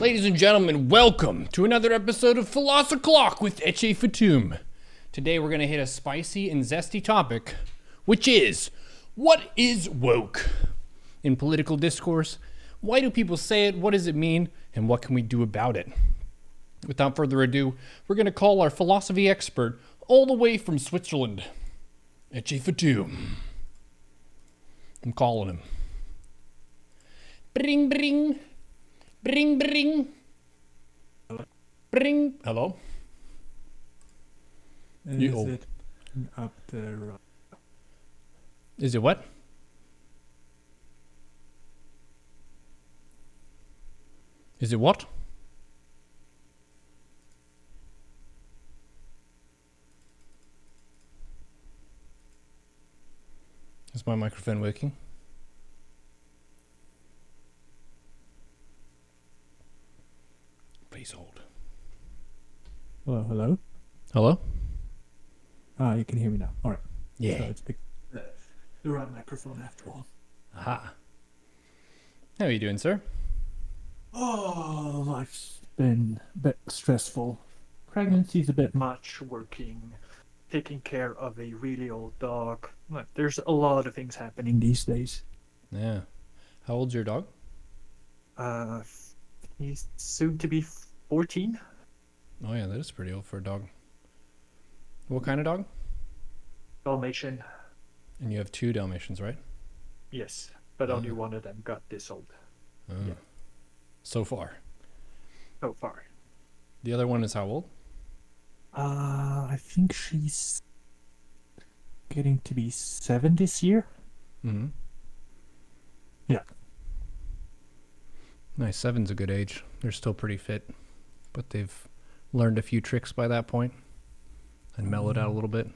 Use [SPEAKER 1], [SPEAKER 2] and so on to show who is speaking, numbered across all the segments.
[SPEAKER 1] Ladies and gentlemen, welcome to another episode of Philosophy Clock with Eche Fatum. Today we're going to hit a spicy and zesty topic, which is, what is woke? In political discourse, why do people say it, what does it mean, and what can we do about it? Without further ado, we're going to call our philosophy expert all the way from Switzerland, Eche Fatum. I'm calling him. Bring, bring. Bring, bring. Bring. Hello?
[SPEAKER 2] Is it up there?
[SPEAKER 1] Is it what? Is it what? Is my microphone working? Please hold.
[SPEAKER 2] Hello, hello.
[SPEAKER 1] Hello?
[SPEAKER 2] You can hear me now. All right.
[SPEAKER 1] Yeah.
[SPEAKER 2] So it's the right microphone after all.
[SPEAKER 1] Aha. How are you doing, sir?
[SPEAKER 2] Oh, life's been a bit stressful. Pregnancy's a bit much. Working, taking care of a really old dog. There's a lot of things happening these days.
[SPEAKER 1] Yeah. How old's your dog?
[SPEAKER 2] He's soon to be 14.
[SPEAKER 1] Oh yeah, that is pretty old for a dog. What kind of dog?
[SPEAKER 2] Dalmatian.
[SPEAKER 1] And you have 2 Dalmatians, right?
[SPEAKER 2] Yes, but only one of them got this old.
[SPEAKER 1] Yeah. So far.
[SPEAKER 2] So far.
[SPEAKER 1] The other one is how old?
[SPEAKER 2] I think she's getting to be 7 this year.
[SPEAKER 1] Mm-hmm.
[SPEAKER 2] Yeah.
[SPEAKER 1] Nice. 7's a good age. They're still pretty fit, but they've learned a few tricks by that point and mellowed out a little bit.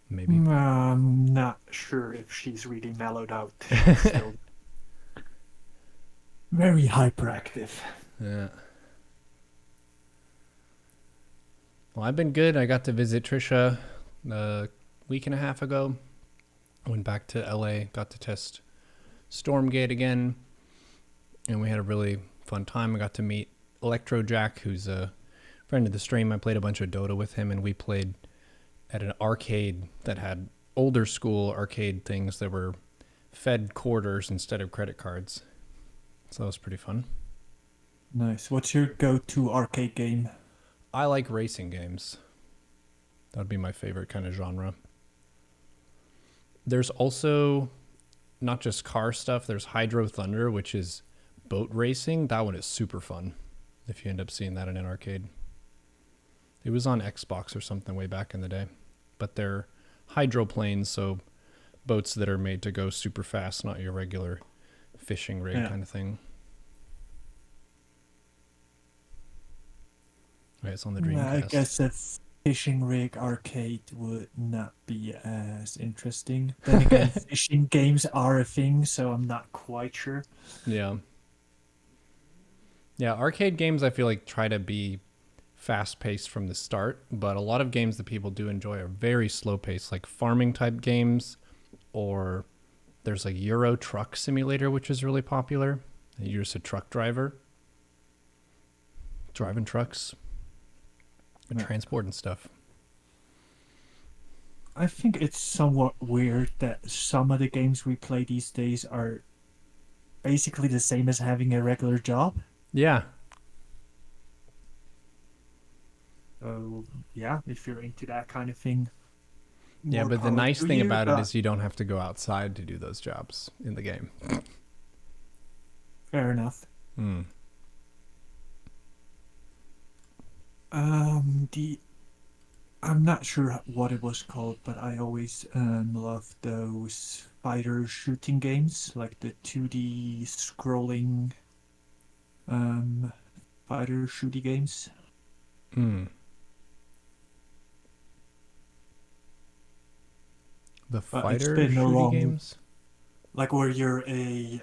[SPEAKER 1] Maybe.
[SPEAKER 2] I'm not sure if she's really mellowed out. Still very hyperactive.
[SPEAKER 1] Yeah. Well, I've been good. I got to visit Trisha a week and a half ago. Went back to LA, got to test Stormgate again, and we had a really fun time. I got to meet Electro Jack, who's a friend of the stream. I played a bunch of Dota with him, and we played at an arcade that had older school arcade things that were fed quarters instead of credit cards. So that was pretty fun.
[SPEAKER 2] Nice. What's your go-to arcade game?
[SPEAKER 1] I like racing games. That would be my favorite kind of genre. There's also not just car stuff. There's Hydro Thunder, which is boat racing. That one is super fun if you end up seeing that in an arcade. It was on Xbox or something way back in the day. But they're hydroplanes, so boats that are made to go super fast, not your regular fishing rig kind of thing. Right, it's on the Dreamcast.
[SPEAKER 2] I guess a fishing rig arcade would not be as interesting. Then again, fishing games are a thing, so I'm not quite sure.
[SPEAKER 1] Yeah. Yeah, arcade games I feel like try to be fast-paced from the start, but a lot of games that people do enjoy are very slow-paced, like farming-type games, or there's like Euro Truck Simulator, which is really popular. You're just a truck driver, driving trucks, and transporting stuff.
[SPEAKER 2] I think it's somewhat weird that some of the games we play these days are basically the same as having a regular job.
[SPEAKER 1] Yeah.
[SPEAKER 2] So, yeah, if you're into that kind of thing.
[SPEAKER 1] Yeah, but the nice thing about it is you don't have to go outside to do those jobs in the game.
[SPEAKER 2] Fair enough.
[SPEAKER 1] Mm.
[SPEAKER 2] I'm not sure what it was called, but I always loved those fighter shooting games, like the 2D scrolling fighter shooting games.
[SPEAKER 1] Mm. The fighter shooting games?
[SPEAKER 2] Like where you're a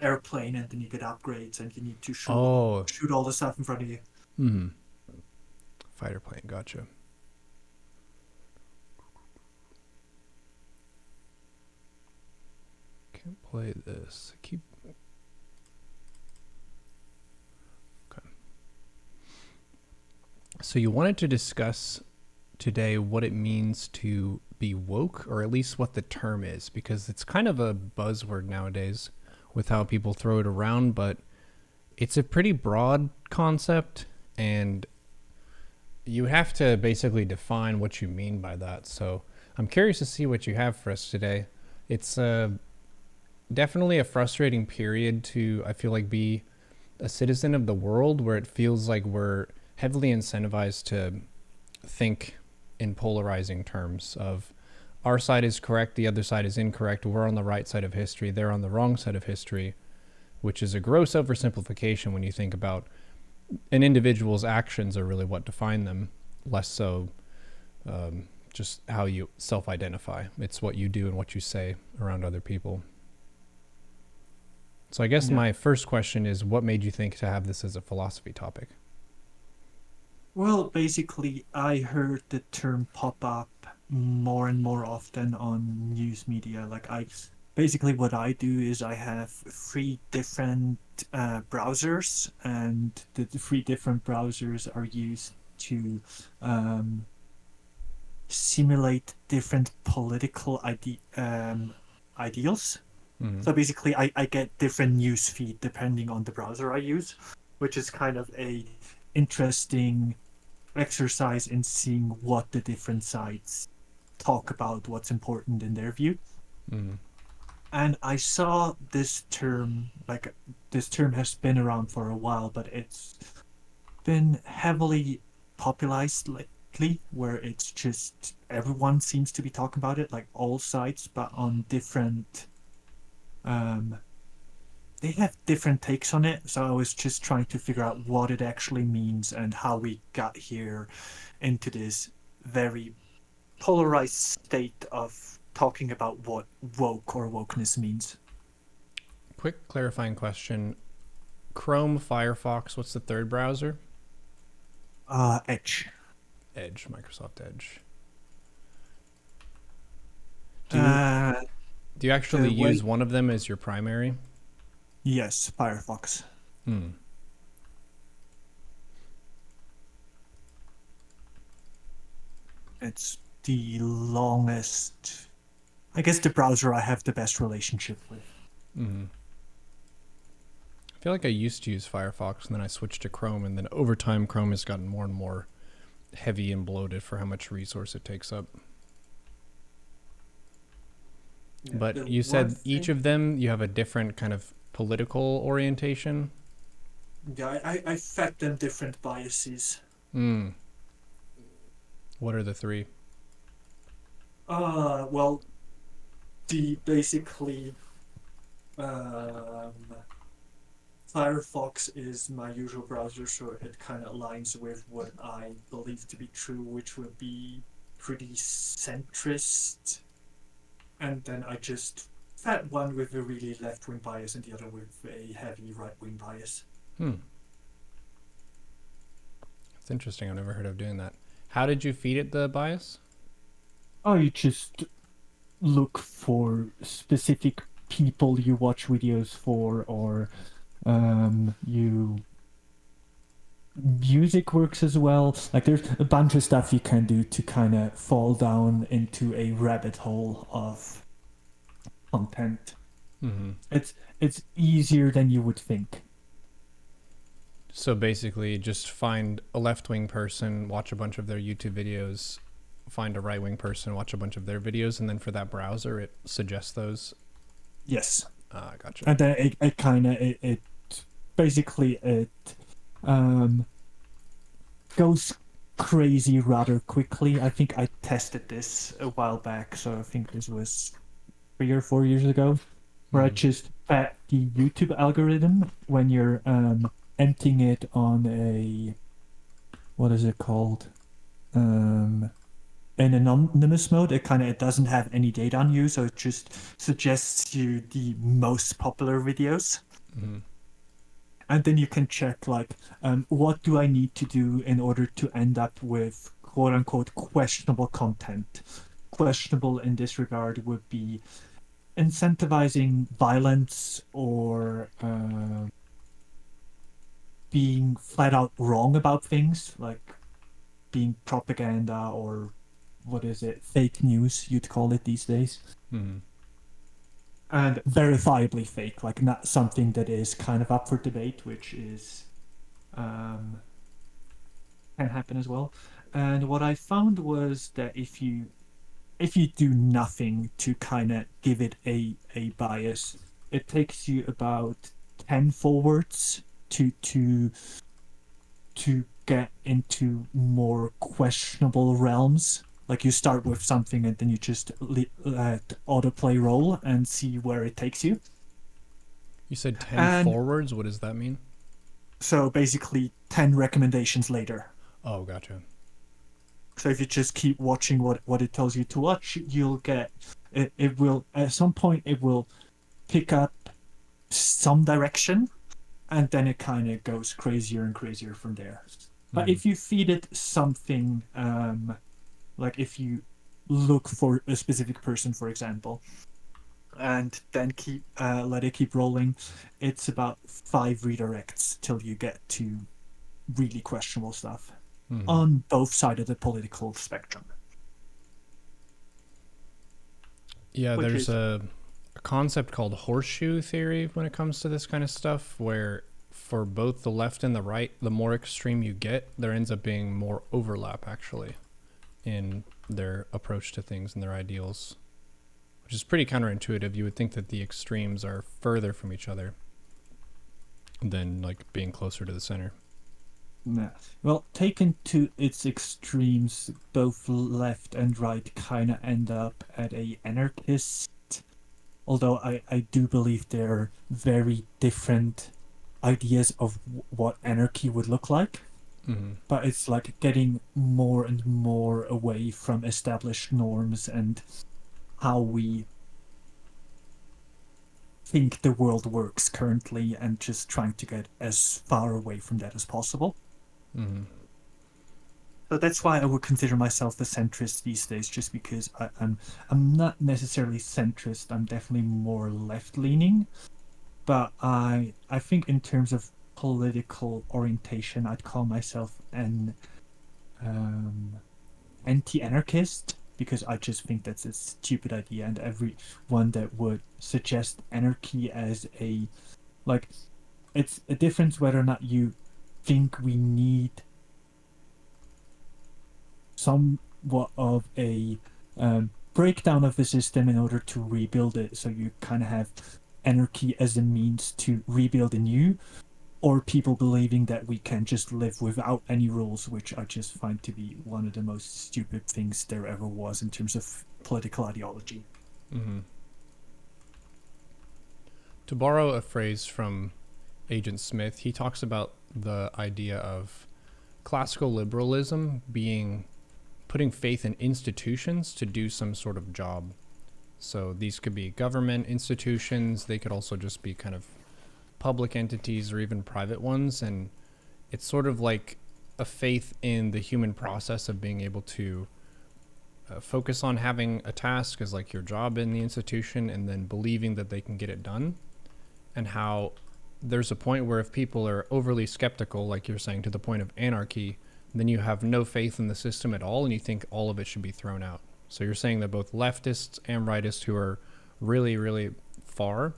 [SPEAKER 2] airplane and then you get upgrades and you need to shoot all the stuff in front of you.
[SPEAKER 1] Mm. Fighter plane, gotcha. Can't play this. So you wanted to discuss today what it means to be woke, or at least what the term is, because it's kind of a buzzword nowadays with how people throw it around, but it's a pretty broad concept, and you have to basically define what you mean by that. So I'm curious to see what you have for us today. It's definitely a frustrating period to, I feel like, be a citizen of the world, where it feels like we're heavily incentivized to think in polarizing terms of our side is correct, the other side is incorrect, we're on the right side of history, they're on the wrong side of history, which is a gross oversimplification when you think about an individual's actions are really what define them, less so just how you self-identify. It's what you do and what you say around other people. So I guess
[SPEAKER 2] Yeah.
[SPEAKER 1] my first question is, what made you think to have this as a philosophy topic?
[SPEAKER 2] Well, basically, I heard the term pop up more and more often on news media. Like, basically what I do is I have three different browsers, and the three different browsers are used to um, simulate different political ideals.
[SPEAKER 1] Mm-hmm.
[SPEAKER 2] So basically, I get different news feed depending on the browser I use, which is kind of a interesting exercise in seeing what the different sides talk about, what's important in their view.
[SPEAKER 1] Mm-hmm.
[SPEAKER 2] And I saw this term, like this term has been around for a while, but it's been heavily popularized lately, where it's just everyone seems to be talking about it, like all sides, but on different um they have different takes on it. So I was just trying to figure out what it actually means and how we got here into this very polarized state of talking about what woke or wokeness means.
[SPEAKER 1] Quick clarifying question. Chrome, Firefox, what's the third browser?
[SPEAKER 2] Edge.
[SPEAKER 1] Edge, Microsoft Edge. Do you
[SPEAKER 2] Uh,
[SPEAKER 1] do you actually
[SPEAKER 2] the
[SPEAKER 1] use
[SPEAKER 2] way,
[SPEAKER 1] one of them as your primary?
[SPEAKER 2] yes, Firefox.
[SPEAKER 1] Hmm.
[SPEAKER 2] It's the longest, I guess, the browser I have the best relationship with.
[SPEAKER 1] Hmm. I feel like I used to use Firefox and then I switched to Chrome, and then over time Chrome has gotten more and more heavy and bloated for how much resource it takes up.
[SPEAKER 2] Yeah,
[SPEAKER 1] But
[SPEAKER 2] the
[SPEAKER 1] you
[SPEAKER 2] one
[SPEAKER 1] said each
[SPEAKER 2] thing,
[SPEAKER 1] of them you have a different kind of political orientation.
[SPEAKER 2] yeah, I fed them different biases.
[SPEAKER 1] Hmm. What are the three?
[SPEAKER 2] Well, the basically, um, Firefox is my usual browser, so it kind of aligns with what I believe to be true, which would be pretty centrist. And then I just fed one with a really left wing bias and the other with a heavy right wing bias.
[SPEAKER 1] Hmm. It's interesting. I've never heard of doing that. How did you feed it the bias?
[SPEAKER 2] I just look for specific people you watch videos for, or you music works as well. Like there's a bunch of stuff you can do to kind of fall down into a rabbit hole of content.
[SPEAKER 1] Mm-hmm.
[SPEAKER 2] It's easier than you would think.
[SPEAKER 1] So basically, just find a left wing person, watch a bunch of their YouTube videos, find a right wing person, watch a bunch of their videos, and then for that browser, it suggests those.
[SPEAKER 2] Yes,
[SPEAKER 1] Gotcha.
[SPEAKER 2] and then it kind of it basically it um goes crazy rather quickly. I think I tested this a while back, so I think this was 3 or 4 years ago, where I
[SPEAKER 1] Mm-hmm.
[SPEAKER 2] just fed the YouTube algorithm when you're emptying it on a, what is it called? Um, in anonymous mode. It doesn't have any data on you, so it just suggests you the most popular videos.
[SPEAKER 1] Mm-hmm.
[SPEAKER 2] And then you can check like, what do I need to do in order to end up with quote unquote questionable content? Questionable in this regard would be incentivizing violence, or being flat out wrong about things. Like being propaganda or what is it, fake news, you'd call it these days.
[SPEAKER 1] Mm-hmm.
[SPEAKER 2] And verifiably fake, like not something that is kind of up for debate, which is can happen as well. And what I found was that if you do nothing to kind of give it a bias, it takes you about 10 forwards to get into more questionable realms. Like you start with something and then you just let autoplay roll and see where it takes you.
[SPEAKER 1] You said 10
[SPEAKER 2] And
[SPEAKER 1] forwards. What does that mean?
[SPEAKER 2] so basically 10 recommendations later.
[SPEAKER 1] Oh, gotcha.
[SPEAKER 2] So if you just keep watching what it tells you to watch, you'll get it will at some point it will pick up some direction and then it kind of goes crazier and crazier from there. But
[SPEAKER 1] Mm-hmm.
[SPEAKER 2] if you feed it something, like if you look for a specific person, for example, and then keep let it keep rolling, it's about 5 redirects till you get to really questionable stuff
[SPEAKER 1] Mm-hmm.
[SPEAKER 2] on both sides of the political spectrum.
[SPEAKER 1] Yeah,
[SPEAKER 2] Which
[SPEAKER 1] there's
[SPEAKER 2] is
[SPEAKER 1] a concept called horseshoe theory when it comes to this kind of stuff, where for both the left and the right, the more extreme you get, there ends up being more overlap actually in their approach to things and their ideals, which is pretty counterintuitive. You would think that the extremes are further from each other than like being closer to the center.
[SPEAKER 2] yeah. Well, taken to its extremes, both left and right kind of end up at a anarchist. Although I do believe they're very different ideas of what anarchy would look like.
[SPEAKER 1] Mm-hmm.
[SPEAKER 2] But it's like getting more and more away from established norms and how we think the world works currently and just trying to get as far away from that as possible.
[SPEAKER 1] Mm-hmm.
[SPEAKER 2] So that's why I would consider myself a centrist these days, just because I'm not necessarily centrist. I'm definitely more left leaning, but I think in terms of political orientation, I'd call myself an um, anti-anarchist because I just think that's a stupid idea, and everyone that would suggest anarchy as a like it's a difference whether or not you think we need somewhat of a breakdown of the system in order to rebuild it. So you kind of have anarchy as a means to rebuild anew, or people believing that we can just live without any rules, which I just find to be one of the most stupid things there ever was in terms of political ideology.
[SPEAKER 1] Mm-hmm. To borrow a phrase from Agent Smith, he talks about the idea of classical liberalism being putting faith in institutions to do some sort of job. So these could be government institutions, they could also just be kind of public entities or even private ones. And it's sort of like a faith in the human process of being able to focus on having a task as like your job in the institution and then believing that they can get it done. And how there's a point where if people are overly skeptical, like you're saying, to the point of anarchy, then you have no faith in the system at all and you think all of it should be thrown out. So you're saying that both leftists and rightists who are really, really far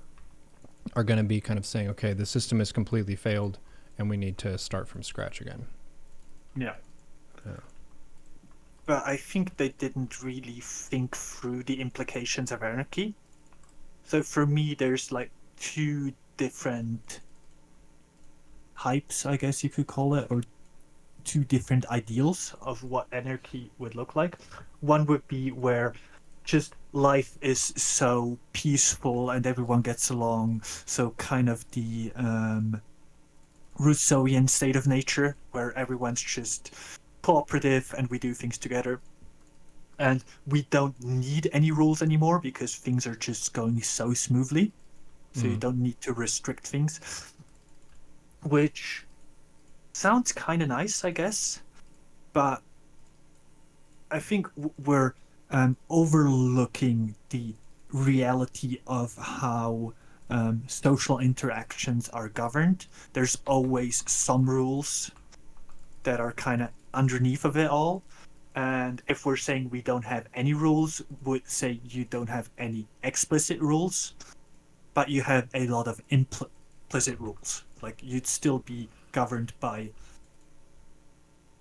[SPEAKER 1] are going to be kind of saying, okay, the system has completely failed and we need to start from scratch again.
[SPEAKER 2] Yeah.
[SPEAKER 1] Yeah.
[SPEAKER 2] But I think they didn't really think through the implications of anarchy. So for me, there's like two different hypes, I guess you could call it, or two different ideals of what anarchy would look like. One would be where just life is so peaceful and everyone gets along, so kind of the Rousseauian state of nature, where everyone's just cooperative and we do things together. And we don't need any rules anymore because things are just going so smoothly. So you
[SPEAKER 1] Mm.
[SPEAKER 2] don't need to restrict things, which sounds kind of nice, I guess. But I think we're overlooking the reality of how social interactions are governed. There's always some rules that are kind of underneath of it all. And if we're saying we don't have any rules, would say you don't have any explicit rules, but you have a lot of implicit rules. Like you'd still be governed by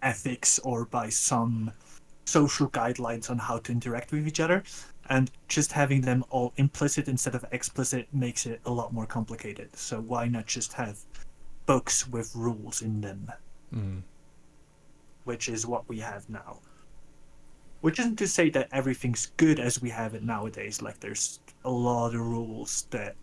[SPEAKER 2] ethics or by some social guidelines on how to interact with each other. And just having them all implicit instead of explicit makes it a lot more complicated. So why not just have books with rules in them?
[SPEAKER 1] Mm.
[SPEAKER 2] Which is what we have now. Which isn't to say that everything's good as we have it nowadays. Like there's a lot of rules that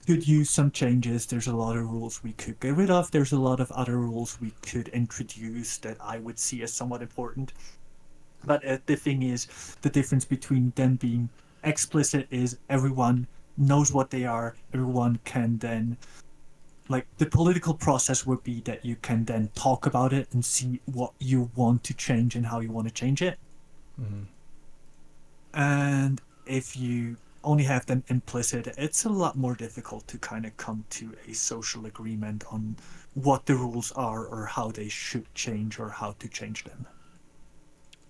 [SPEAKER 2] could use some changes. There's a lot of rules we could get rid of. There's a lot of other rules we could introduce that I would see as somewhat important. But the thing is, the difference between them being explicit is everyone knows what they are. Everyone can then, like, the political process would be that you can then talk about it and see what you want to change and how you want to change it.
[SPEAKER 1] Mm-hmm.
[SPEAKER 2] And if you only have them implicit, it's a lot more difficult to kind of come to a social agreement on what the rules are or how they should change or how to change them.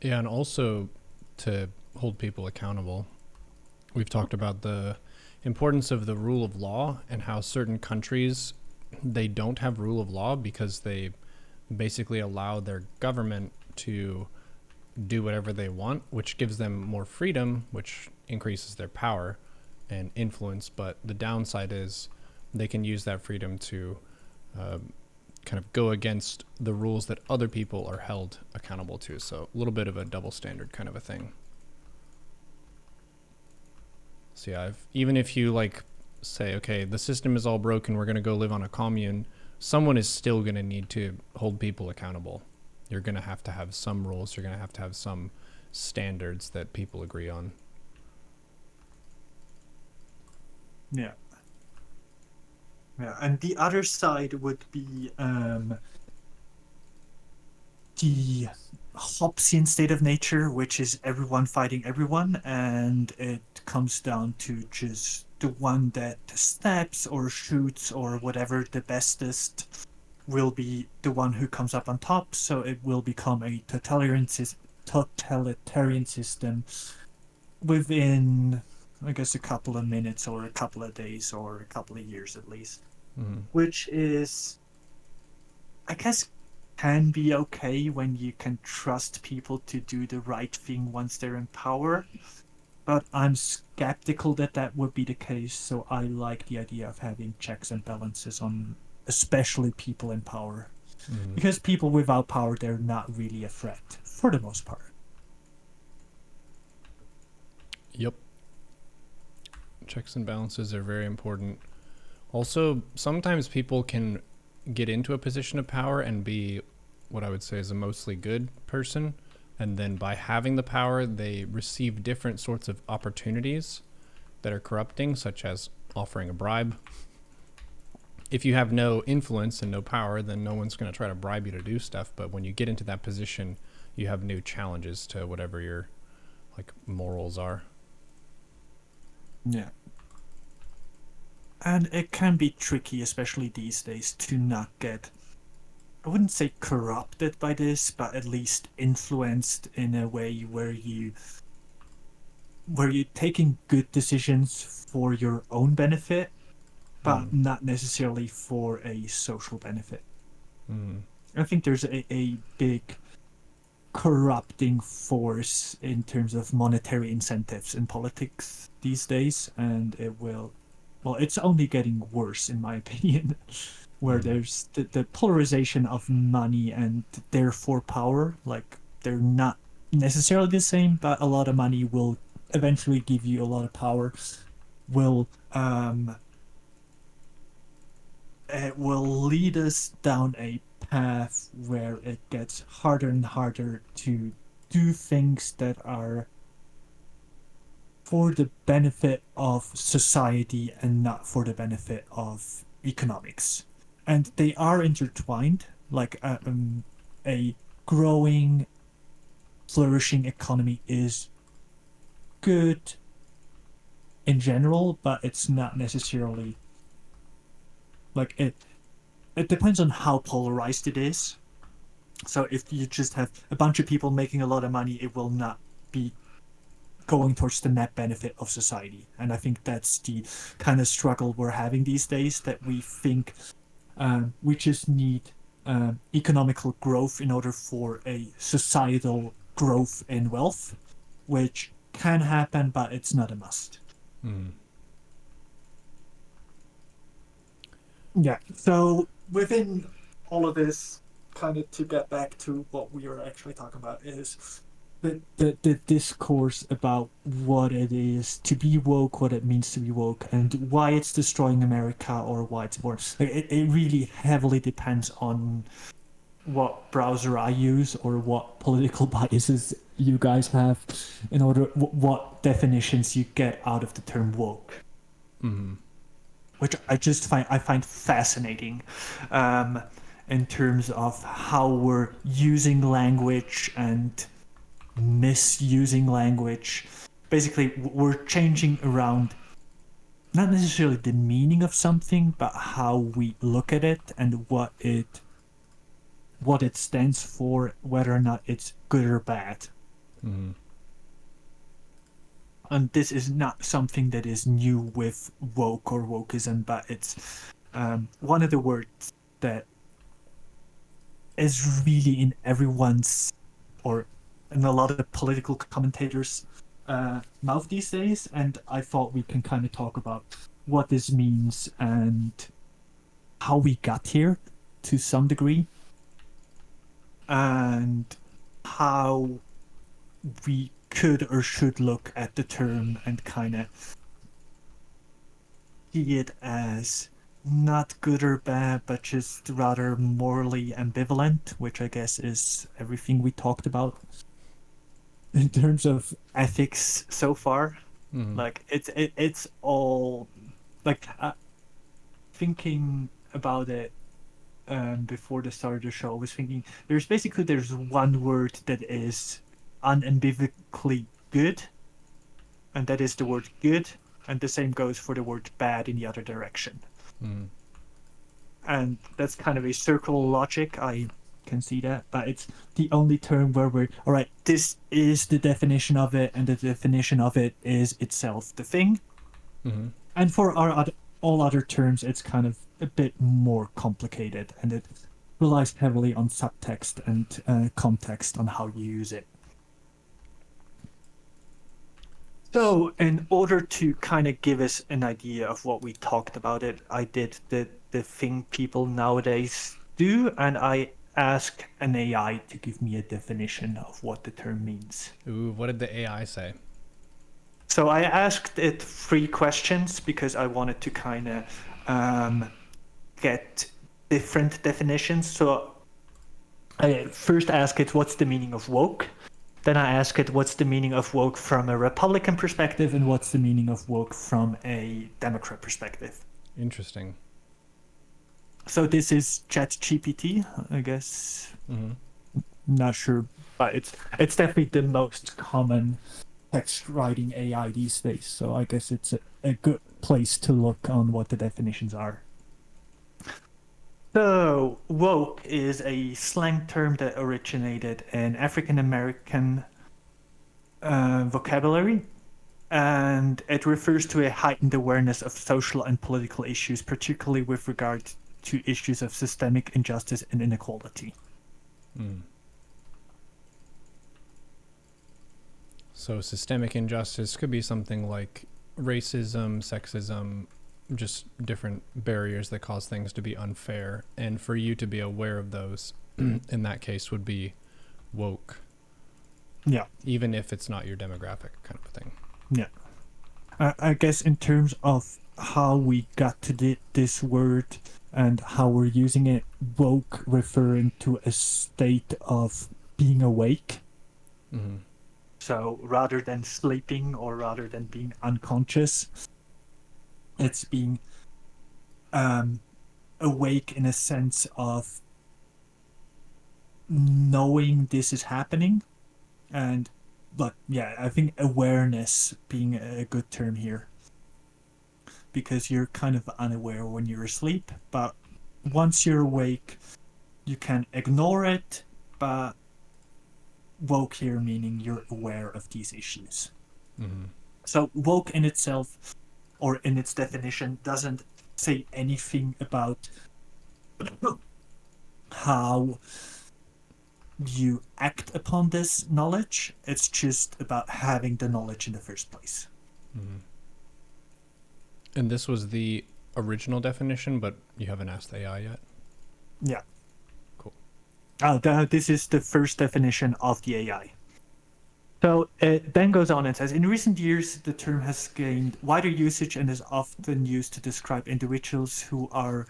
[SPEAKER 1] Yeah, and also to hold people accountable. We've talked about the importance of the rule of law and how certain countries, they don't have rule of law because they basically allow their government to do whatever they want, which gives them more freedom, which increases their power and influence. But the downside is they can use that freedom to kind of go against the rules that other people are held accountable to. So a little bit of a double standard kind of a thing. So yeah, even if you like say, okay, the system is all broken, we're going to go live on a commune, someone is still going to need to hold people accountable. You're going to have some rules. You're going to have some standards that people agree on.
[SPEAKER 2] Yeah. Yeah, and the other side would be the Hobbesian state of nature, which is everyone fighting everyone, and it comes down to just the one that stabs or shoots or whatever the bestest will be the one who comes up on top. So it will become a totalitarian system within, I guess, a couple of minutes or a couple of days or a couple of years at least.
[SPEAKER 1] Mm-hmm.
[SPEAKER 2] Which is, I guess, can be okay when you can trust people to do the right thing once they're in power. But I'm skeptical that that would be the case, so I like the idea of having checks and balances on especially people in power.
[SPEAKER 1] Mm-hmm.
[SPEAKER 2] Because people without power, they're not really a threat, for the most part.
[SPEAKER 1] Yep. Checks and balances are very important. Also, sometimes people can get into a position of power and be what I would say is a mostly good person. And then by having the power, they receive different sorts of opportunities that are corrupting, such as offering a bribe. If you have no influence and no power, then no one's going to try to bribe you to do stuff. But when you get into that position, you have new challenges to whatever your like morals are.
[SPEAKER 2] Yeah. And it can be tricky, especially these days, to not get, I wouldn't say corrupted by this, but at least influenced in a way where you're taking good decisions for your own benefit, but not necessarily for a social benefit. I think there's a big corrupting force in terms of monetary incentives in politics these days, and it's only getting worse in my opinion, where there's the polarization of money and therefore power. Like they're not necessarily the same, but a lot of money will eventually give you a lot of power. It will lead us down a path where it gets harder and harder to do things that are for the benefit of society and not for the benefit of economics. And they are intertwined, like a growing, flourishing economy is good in general, but it's not necessarily like it. it depends on how polarized it is. So if you just have a bunch of people making a lot of money, it will not be going towards the net benefit of society. And I think that's the kind of struggle we're having these days, that we think we just need economical growth in order for a societal growth in wealth, which can happen, but it's not a must.
[SPEAKER 1] Mm.
[SPEAKER 2] Yeah. So within all of this, kind of to get back to what we are actually talking about, is the discourse about what it is to be woke, what it means to be woke, and why it's destroying America or why it's more. Like, it really heavily depends on what browser I use or what political biases you guys have, in order what definitions you get out of the term woke,
[SPEAKER 1] Mm.
[SPEAKER 2] which I find fascinating, um, in terms of how we're using language and misusing language. Basically, we're changing around not necessarily the meaning of something, but how we look at it and what it stands for, whether or not it's good or bad.
[SPEAKER 1] Mm.
[SPEAKER 2] And this is not something that is new with woke or wokeism, but it's one of the words that is really in everyone's, or in a lot of political commentators' mouth these days. And I thought we can kind of talk about what this means and how we got here to some degree, and how we could or should look at the term and kind of see it as not good or bad, but just rather morally ambivalent, which I guess is everything we talked about in terms of ethics so far.
[SPEAKER 1] Mm.
[SPEAKER 2] Like it's all like thinking about it before the start of the show. I was thinking there's one word that is unambiguously good, and that is the word good, and the same goes for the word bad in the other direction.
[SPEAKER 1] Mm.
[SPEAKER 2] And that's kind of a circular logic. I can see that, but it's the only term where we're all right. This is the definition of it, and the definition of it is itself the thing.
[SPEAKER 1] Mm.
[SPEAKER 2] And for all other terms, it's kind of a bit more complicated, and it relies heavily on subtext and context on how you use it. So, in order to kind of give us an idea of what we talked about I did the thing people nowadays do, and I asked an AI to give me a definition of what the term means.
[SPEAKER 1] Ooh, what did the AI say?
[SPEAKER 2] So I asked it 3 questions because I wanted to kind of get different definitions. So I first asked it, what's the meaning of woke? Then I asked it, what's the meaning of woke from a Republican perspective, and what's the meaning of woke from a Democrat perspective?
[SPEAKER 1] Interesting.
[SPEAKER 2] So this is ChatGPT, I guess.
[SPEAKER 1] Mm-hmm.
[SPEAKER 2] Not sure, but it's definitely the most common text writing AI these days. So I guess it's a good place to look on what the definitions are. So, woke is a slang term that originated in African American vocabulary, and it refers to a heightened awareness of social and political issues, particularly with regard to issues of systemic injustice and inequality.
[SPEAKER 1] Mm. So systemic injustice could be something like racism, sexism, just different barriers that cause things to be unfair. And for you to be aware of those, in that case, would be woke.
[SPEAKER 2] Yeah.
[SPEAKER 1] Even if it's not your demographic, kind of a thing.
[SPEAKER 2] Yeah. I guess in terms of how we got to this word and how we're using it, woke referring to a state of being awake.
[SPEAKER 1] Mm-hmm.
[SPEAKER 2] So rather than sleeping or rather than being unconscious, it's being awake in a sense of knowing this is happening. And but yeah, I think awareness being a good term here, because you're kind of unaware when you're asleep, but once you're awake, you can ignore it, but woke here meaning you're aware of these issues.
[SPEAKER 1] Mm-hmm.
[SPEAKER 2] So woke in itself, or in its definition, doesn't say anything about how you act upon this knowledge. It's just about having the knowledge in the first place.
[SPEAKER 1] Mm-hmm. And this was the original definition, but you haven't asked AI yet?
[SPEAKER 2] Yeah.
[SPEAKER 1] Cool.
[SPEAKER 2] This is the first definition of the AI. So it then goes on and says, in recent years, the term has gained wider usage and is often used to describe individuals who are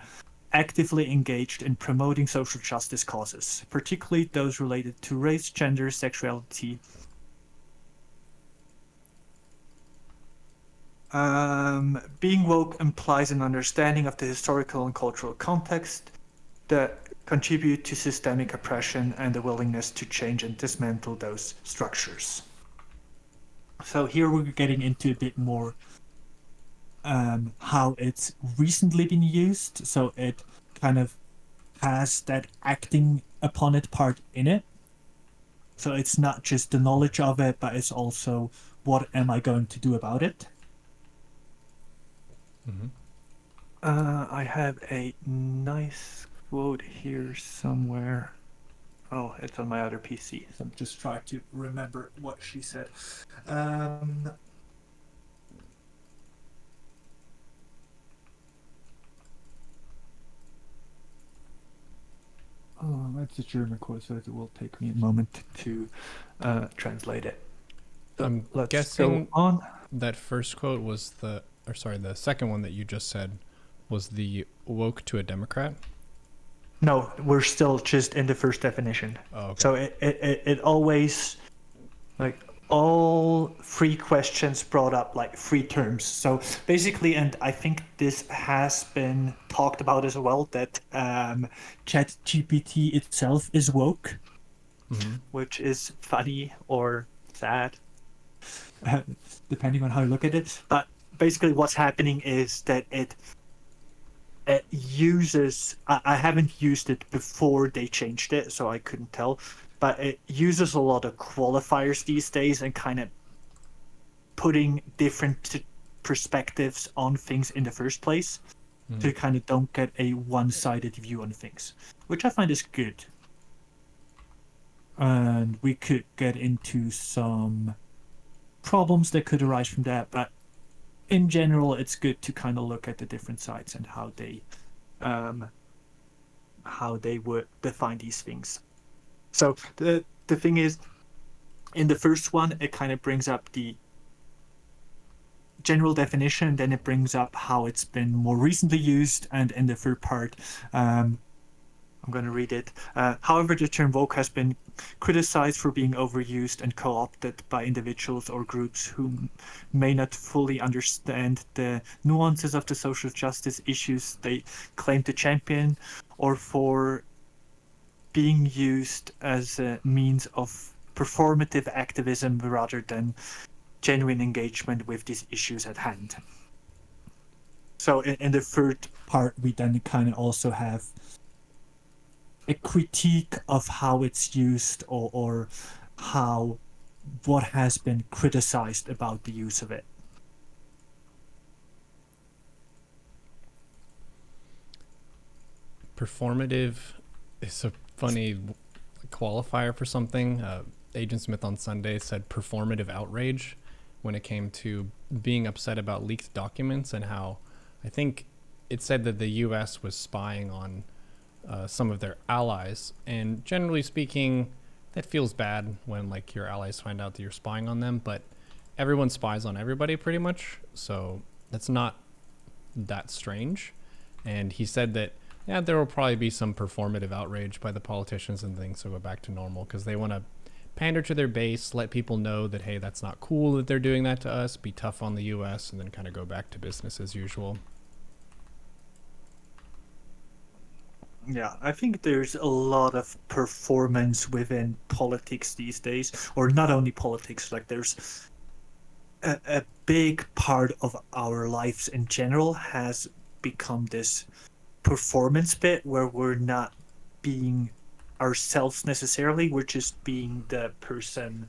[SPEAKER 2] actively engaged in promoting social justice causes, particularly those related to race, gender, sexuality. Being woke implies an understanding of the historical and cultural context that contribute to systemic oppression and the willingness to change and dismantle those structures. So here we're getting into a bit more how it's recently been used. So it kind of has that acting upon it part in it. So it's not just the knowledge of it, but it's also what am I going to do about it?
[SPEAKER 1] Mm-hmm.
[SPEAKER 2] I have a nice quote here somewhere. Oh, it's on my other PC. So I'm just trying to remember what she said. Oh, it's a German quote, so it will take me a moment to translate it. So
[SPEAKER 1] I'm
[SPEAKER 2] let's
[SPEAKER 1] guessing
[SPEAKER 2] go on.
[SPEAKER 1] that first quote was the second one that you just said was the woke to a Democrat.
[SPEAKER 2] No, we're still just in the first definition.
[SPEAKER 1] Oh, okay.
[SPEAKER 2] So it always, like, all three questions brought up like three terms. So basically, and I think this has been talked about as well, that ChatGPT itself is woke,
[SPEAKER 1] Mm-hmm.
[SPEAKER 2] which is funny or sad, depending on how you look at it. But basically, what's happening is that it uses, I haven't used it before they changed it, so I couldn't tell, but it uses a lot of qualifiers these days and kind of putting different perspectives on things in the first place,
[SPEAKER 1] Mm-hmm.
[SPEAKER 2] so you kind of don't get a one-sided view on things, which I find is good. And we could get into some problems that could arise from that, but in general, it's good to kind of look at the different sides and how they would define these things. So the thing is, in the first one, it kind of brings up the general definition, then it brings up how it's been more recently used, and in the third part, I'm going to read it. However, the term woke has been criticized for being overused and co-opted by individuals or groups who may not fully understand the nuances of the social justice issues they claim to champion, or for being used as a means of performative activism rather than genuine engagement with these issues at hand. So in the third part, we then kind of also have a critique of how it's used, or how what has been criticized about the use of it.
[SPEAKER 1] Performative is a funny qualifier for something. Agent Smith on Sunday said performative outrage when it came to being upset about leaked documents, and how I think it said that the U.S. was spying on some of their allies, and generally speaking, that feels bad when like your allies find out that you're spying on them, but everyone spies on everybody pretty much, so that's not that strange. And he said that yeah, there will probably be some performative outrage by the politicians and things to go back to normal, because they want to pander to their base, let people know that hey, that's not cool that they're doing that to us, be tough on the US, and then kind of go back to business as usual.
[SPEAKER 2] Yeah, I think there's a lot of performance within politics these days, or not only politics, like there's a big part of our lives in general has become this performance bit where we're not being ourselves necessarily. We're just being the person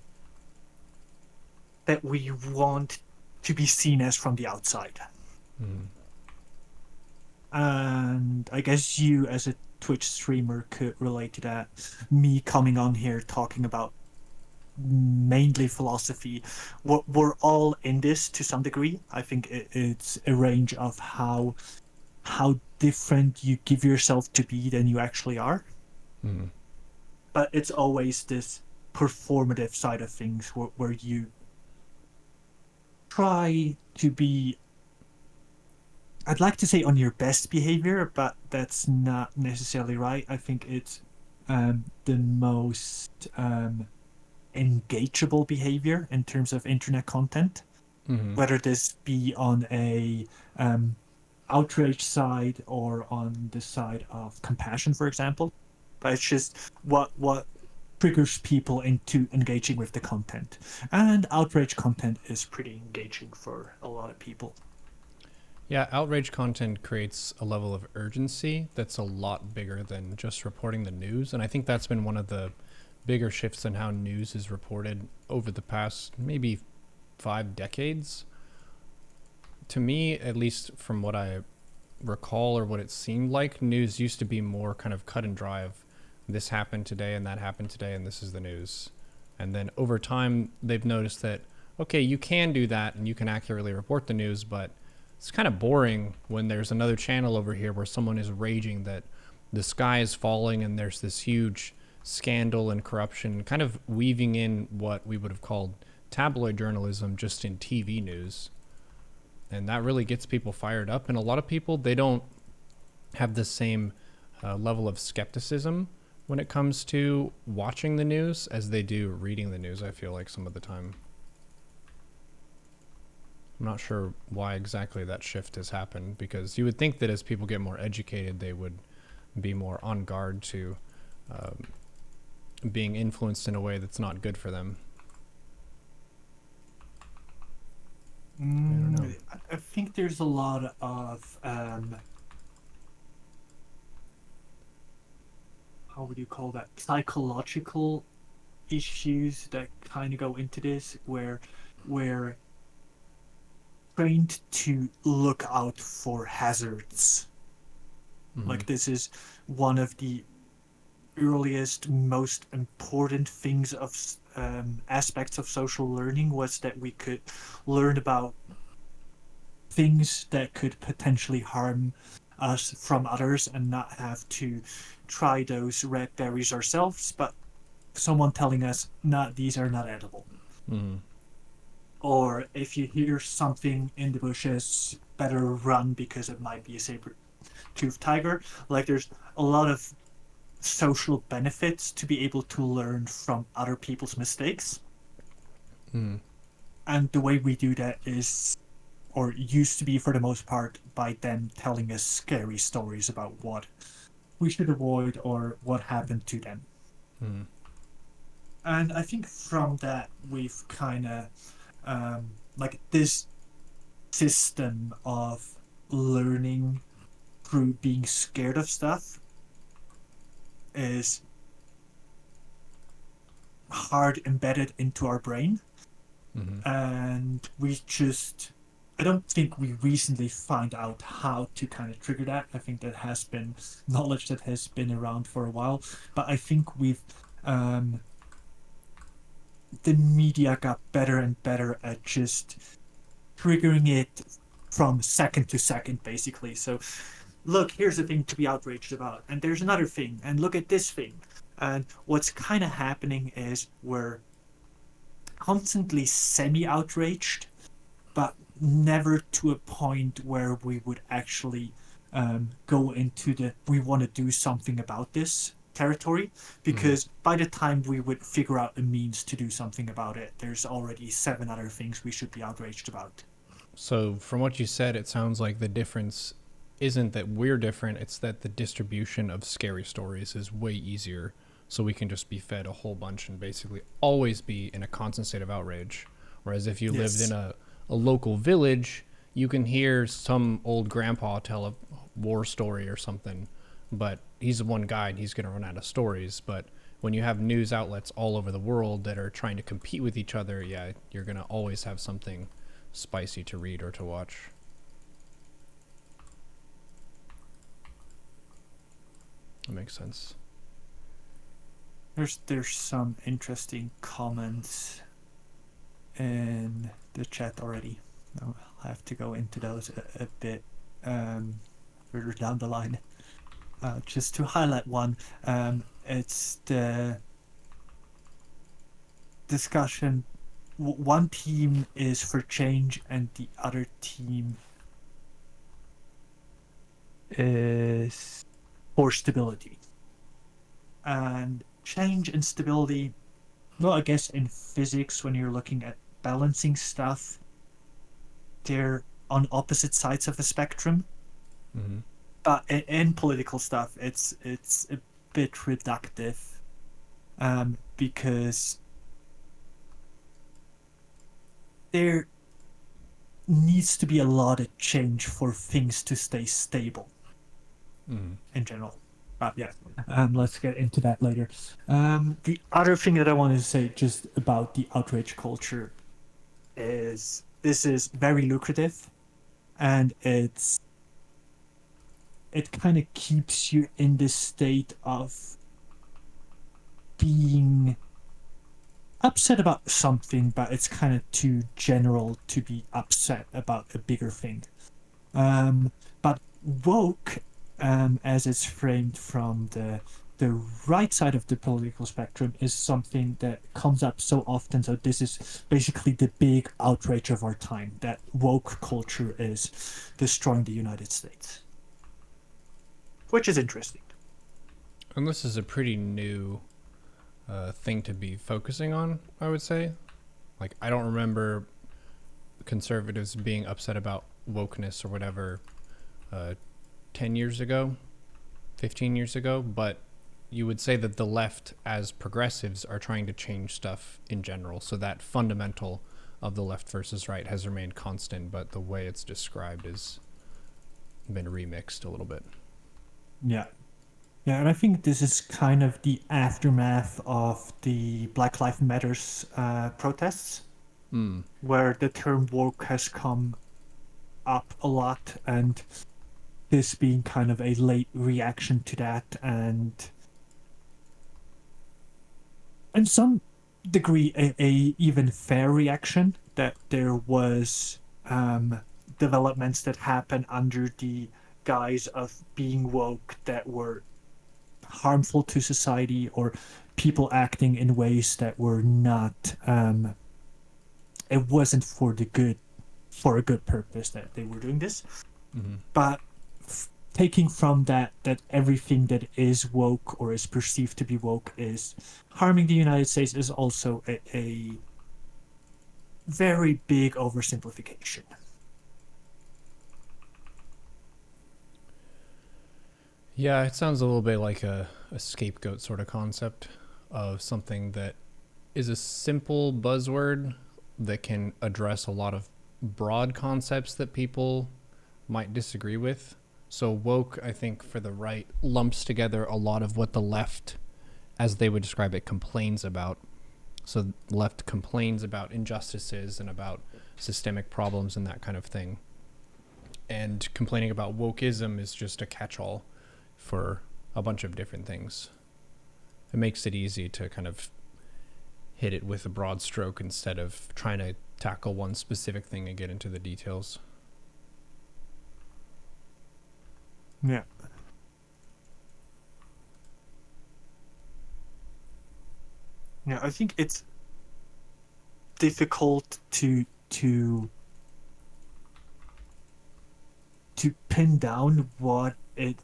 [SPEAKER 2] that we want to be seen as from the outside.
[SPEAKER 1] Mm.
[SPEAKER 2] And I guess you, as a Twitch streamer, could relate to that. Me coming on here talking about mainly philosophy. We're all in this to some degree. I think it's a range of how different you give yourself to be than you actually are.
[SPEAKER 1] Mm.
[SPEAKER 2] But it's always this performative side of things where you try to be, I'd like to say, on your best behavior, but that's not necessarily right. I think it's the most engageable behavior in terms of internet content,
[SPEAKER 1] Mm.
[SPEAKER 2] whether this be on a outrage side or on the side of compassion, for example. But it's just what triggers people into engaging with the content. And outrage content is pretty engaging for a lot of people.
[SPEAKER 1] Yeah, outrage content creates a level of urgency that's a lot bigger than just reporting the news. And I think that's been one of the bigger shifts in how news is reported over the past maybe 5 decades. To me, at least from what I recall or what it seemed like, news used to be more kind of cut and dry of this happened today and that happened today and this is the news. And then over time, they've noticed that, okay, you can do that and you can accurately report the news, but it's kind of boring when there's another channel over here where someone is raging that the sky is falling and there's this huge scandal and corruption, kind of weaving in what we would have called tabloid journalism just in TV news. And that really gets people fired up. And a lot of people, they don't have the same level of skepticism when it comes to watching the news as they do reading the news, I feel like, some of the time. I'm not sure why exactly that shift has happened, because you would think that as people get more educated, they would be more on guard to being influenced in a way that's not good for them. I don't know.
[SPEAKER 2] I think there's a lot of how would you call that, psychological issues that kind of go into this, where we're trained to look out for hazards.
[SPEAKER 1] Mm-hmm.
[SPEAKER 2] Like, this is one of the earliest, most important things of aspects of social learning, was that we could learn about things that could potentially harm us from others and not have to try those red berries ourselves, but someone telling us, nah, these are not edible.
[SPEAKER 1] Mm-hmm.
[SPEAKER 2] Or if you hear something in the bushes, better run because it might be a saber-toothed tiger. Like, there's a lot of social benefits to be able to learn from other people's mistakes.
[SPEAKER 1] Mm.
[SPEAKER 2] And the way we do that is, or used to be for the most part, by them telling us scary stories about what we should avoid or what happened to them.
[SPEAKER 1] Mm.
[SPEAKER 2] And I think from that, we've kind of, like, this system of learning through being scared of stuff is hard embedded into our brain.
[SPEAKER 1] Mm-hmm.
[SPEAKER 2] And we just, I don't think we recently find out how to kind of trigger that. I think that has been knowledge that has been around for a while, but I think we've the media got better and better at just triggering it from second to second, basically. So, look, here's a thing to be outraged about, and there's another thing, and look at this thing. And what's kind of happening is we're constantly semi-outraged, but never to a point where we would actually go into the we want to do something about this territory, because by the time we would figure out a means to do something about it, there's already 7 other things we should be outraged about.
[SPEAKER 1] So, from what you said, it sounds like the difference isn't that we're different, it's that the distribution of scary stories is way easier. So, we can just be fed a whole bunch and basically always be in a constant state of outrage. Whereas if you lived in a local village, you can hear some old grandpa tell a war story or something, but he's one guy and he's going to run out of stories. But when you have news outlets all over the world that are trying to compete with each other, yeah, you're going to always have something spicy to read or to watch. That makes sense.
[SPEAKER 2] There's some interesting comments in the chat already. I'll have to go into those a bit further down the line. Just to highlight one, it's the discussion. One team is for change and the other team is for stability. And change and stability, well, I guess in physics, when you're looking at balancing stuff, they're on opposite sides of the spectrum.
[SPEAKER 1] Mm-hmm.
[SPEAKER 2] But in political stuff, it's a bit reductive, because there needs to be a lot of change for things to stay stable in general. Yeah, let's get into that later. The other thing that I wanted to say just about the outrage culture is this is very lucrative, and it kind of keeps you in this state of being upset about something, but it's kind of too general to be upset about a bigger thing. But woke, as it's framed from the right side of the political spectrum, is something that comes up so often. So this is basically the big outrage of our time, that woke culture is destroying the United States, which is interesting.
[SPEAKER 1] And this is a pretty new thing to be focusing on, I would say. Like, I don't remember conservatives being upset about wokeness or whatever 10 years ago, 15 years ago, but you would say that the left as progressives are trying to change stuff in general. So that fundamental of the left versus right has remained constant, but the way it's described has been remixed a little bit.
[SPEAKER 2] Yeah. Yeah, and I think this is kind of the aftermath of the Black Lives Matters protests, where the term woke has come up a lot, and this being kind of a late reaction to that, and in some degree a even fair reaction, that there was developments that happened under the guise of being woke that were harmful to society, or people acting in ways that were not it wasn't for a good purpose that they were doing this. But taking from that everything that is woke or is perceived to be woke is harming the United States is also a very big oversimplification.
[SPEAKER 1] Yeah, it sounds a little bit like a scapegoat sort of concept of something that is a simple buzzword that can address a lot of broad concepts that people might disagree with. So woke, I think, for the right, lumps together a lot of what the left, as they would describe it, complains about. So the left complains about injustices and about systemic problems and that kind of thing. And complaining about wokeism is just a catch-all for a bunch of different things. It makes it easy to kind of hit it with a broad stroke instead of trying to tackle one specific thing and get into the details.
[SPEAKER 2] Yeah. Yeah, I think it's difficult to pin down what it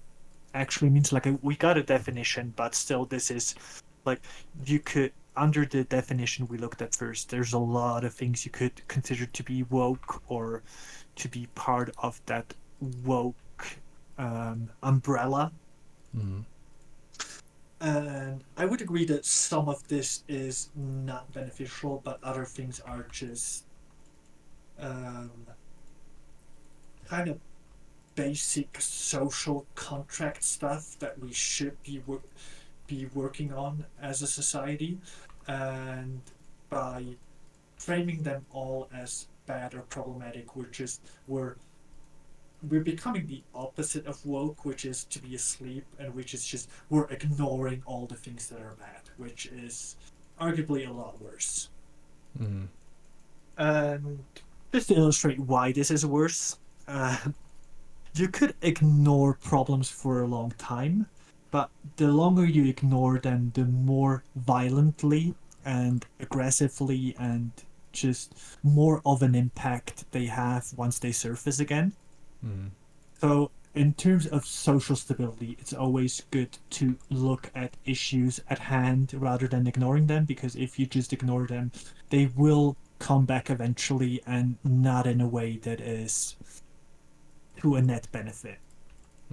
[SPEAKER 2] actually means. Like, we got a definition, but still this is like, you could, under the definition we looked at first, there's a lot of things you could consider to be woke or to be part of that woke umbrella. And I would agree that some of this is not beneficial, but other things are just kind of basic social contract stuff that we should be working on as a society, and by framing them all as bad or problematic, we're we're becoming the opposite of woke, which is to be asleep, and which is just we're ignoring all the things that are bad, which is arguably a lot worse.
[SPEAKER 1] Mm-hmm.
[SPEAKER 2] And just to illustrate why this is worse, you could ignore problems for a long time, but the longer you ignore them, the more violently and aggressively and just more of an impact they have once they surface again.
[SPEAKER 1] Mm-hmm.
[SPEAKER 2] So, in terms of social stability, it's always good to look at issues at hand rather than ignoring them, because if you just ignore them, they will come back eventually and not in a way that is to a net benefit.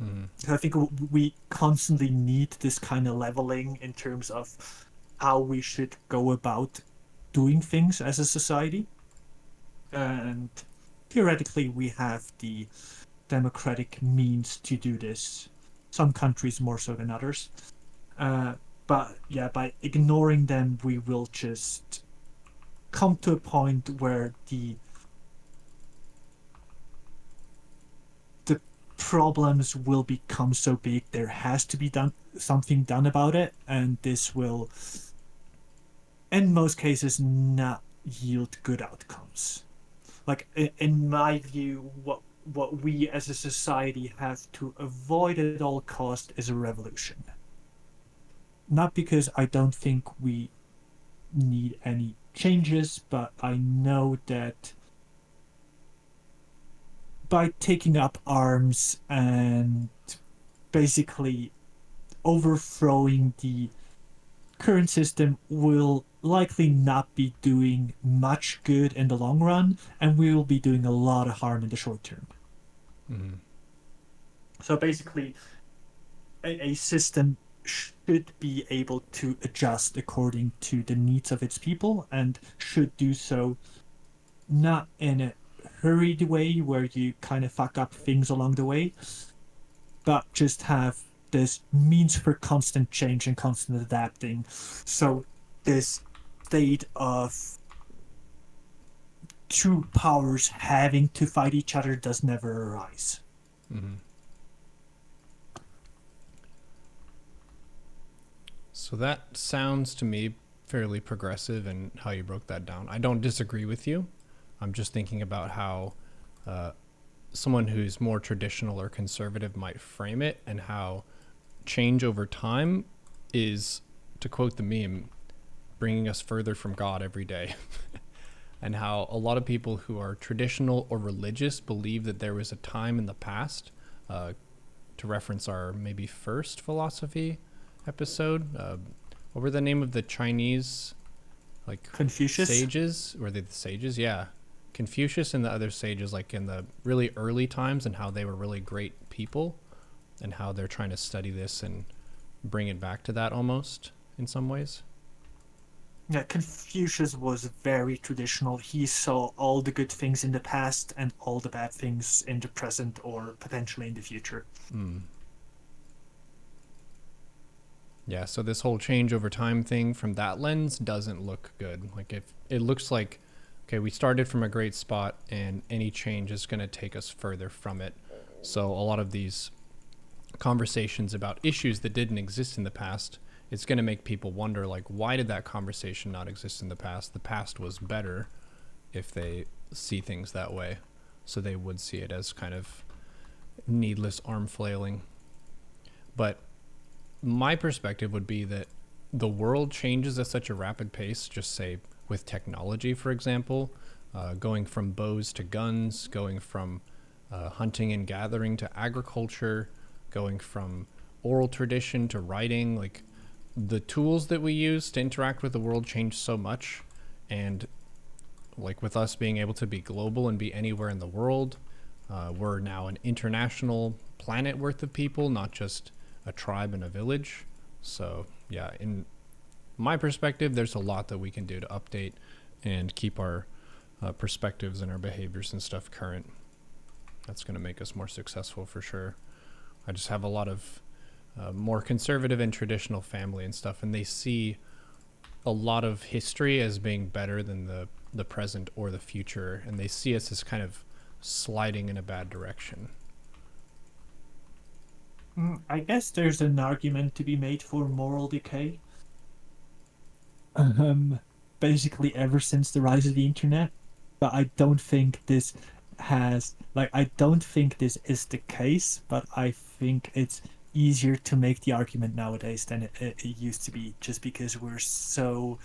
[SPEAKER 1] Mm-hmm.
[SPEAKER 2] So I think we constantly need this kind of leveling in terms of how we should go about doing things as a society. And theoretically, we have the democratic means to do this. Some countries more so than others. Uh, but yeah, by ignoring them, we will just come to a point where the problems will become so big there has to be something done about it, and this will in most cases not yield good outcomes. Like in my view, what we as a society have to avoid at all cost is a revolution. Not because I don't think we need any changes, but I know that by taking up arms and basically overthrowing the current system will likely not be doing much good in the long run, and we will be doing a lot of harm in the short term.
[SPEAKER 1] Mm-hmm.
[SPEAKER 2] So basically, a system should be able to adjust according to the needs of its people and should do so not in a hurried way where you kind of fuck up things along the way, but just have this means for constant change and constant adapting. So this state of two powers having to fight each other does never arise.
[SPEAKER 1] Mm-hmm. So that sounds to me fairly progressive in how you broke that down. I don't disagree with you. I'm just thinking about how someone who's more traditional or conservative might frame it, and how change over time is, to quote the meme, bringing us further from God every day. And how a lot of people who are traditional or religious believe that there was a time in the past, to reference our maybe first philosophy episode. What were the name of the Chinese, like,
[SPEAKER 2] Confucius?
[SPEAKER 1] sages? Were they the sages? Yeah. Confucius and the other sages, like in the really early times, and how they were really great people, and how they're trying to study this and bring it back to that almost in some ways.
[SPEAKER 2] Yeah, Confucius was very traditional. He saw all the good things in the past and all the bad things in the present or potentially in the future.
[SPEAKER 1] Mm. Yeah, so this whole change over time thing from that lens doesn't look good. Like, if it looks like, okay, we started from a great spot and any change is going to take us further from it. So a lot of these conversations about issues that didn't exist in the past, it's going to make people wonder, like, why did that conversation not exist in the past? The past was better if they see things that way. So they would see it as kind of needless arm flailing. But my perspective would be that the world changes at such a rapid pace, just say with technology, for example, going from bows to guns, going from hunting and gathering to agriculture, going from oral tradition to writing. Like, the tools that we use to interact with the world change so much. And like, with us being able to be global and be anywhere in the world, we're now an international planet worth of people, not just a tribe and a village. So yeah, in my perspective, there's a lot that we can do to update and keep our perspectives and our behaviors and stuff current. That's going to make us more successful for sure. I just have a lot of more conservative and traditional family and stuff, and they see a lot of history as being better than the present or the future, and they see us as kind of sliding in a bad direction.
[SPEAKER 2] I guess there's an argument to be made for moral decay. Um, Basically ever since the rise of the internet, but I don't think this I don't think this is the case, but I think it's easier to make the argument nowadays than it used to be, just because we're so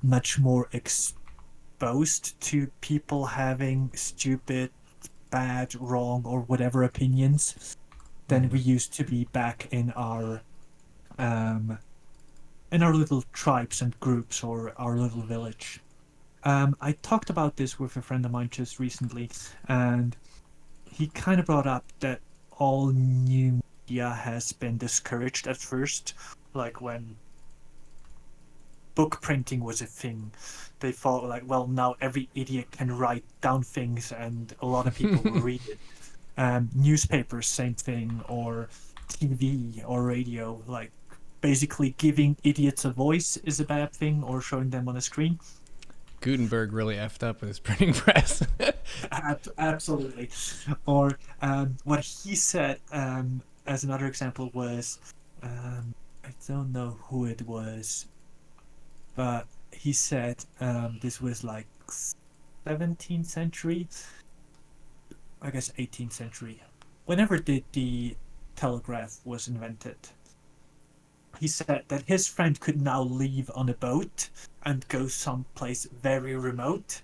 [SPEAKER 2] much more exposed to people having stupid, bad, wrong, or whatever opinions than we used to be back um, in our little tribes and groups or our little village. I talked about this with a friend of mine just recently, and he kind of brought up that all new media has been discouraged at first, like when book printing was a thing. They thought like, well, now every idiot can write down things, and a lot of people will read it. Newspapers, same thing, or TV or radio, like basically giving idiots a voice is a bad thing, or showing them on a screen.
[SPEAKER 1] Gutenberg really effed up with his printing press.
[SPEAKER 2] Absolutely. Or what he said as another example was, I don't know who it was, but he said this was like 17th century, I guess 18th century. Whenever did the telegraph was invented? He said that his friend could now leave on a boat and go someplace very remote,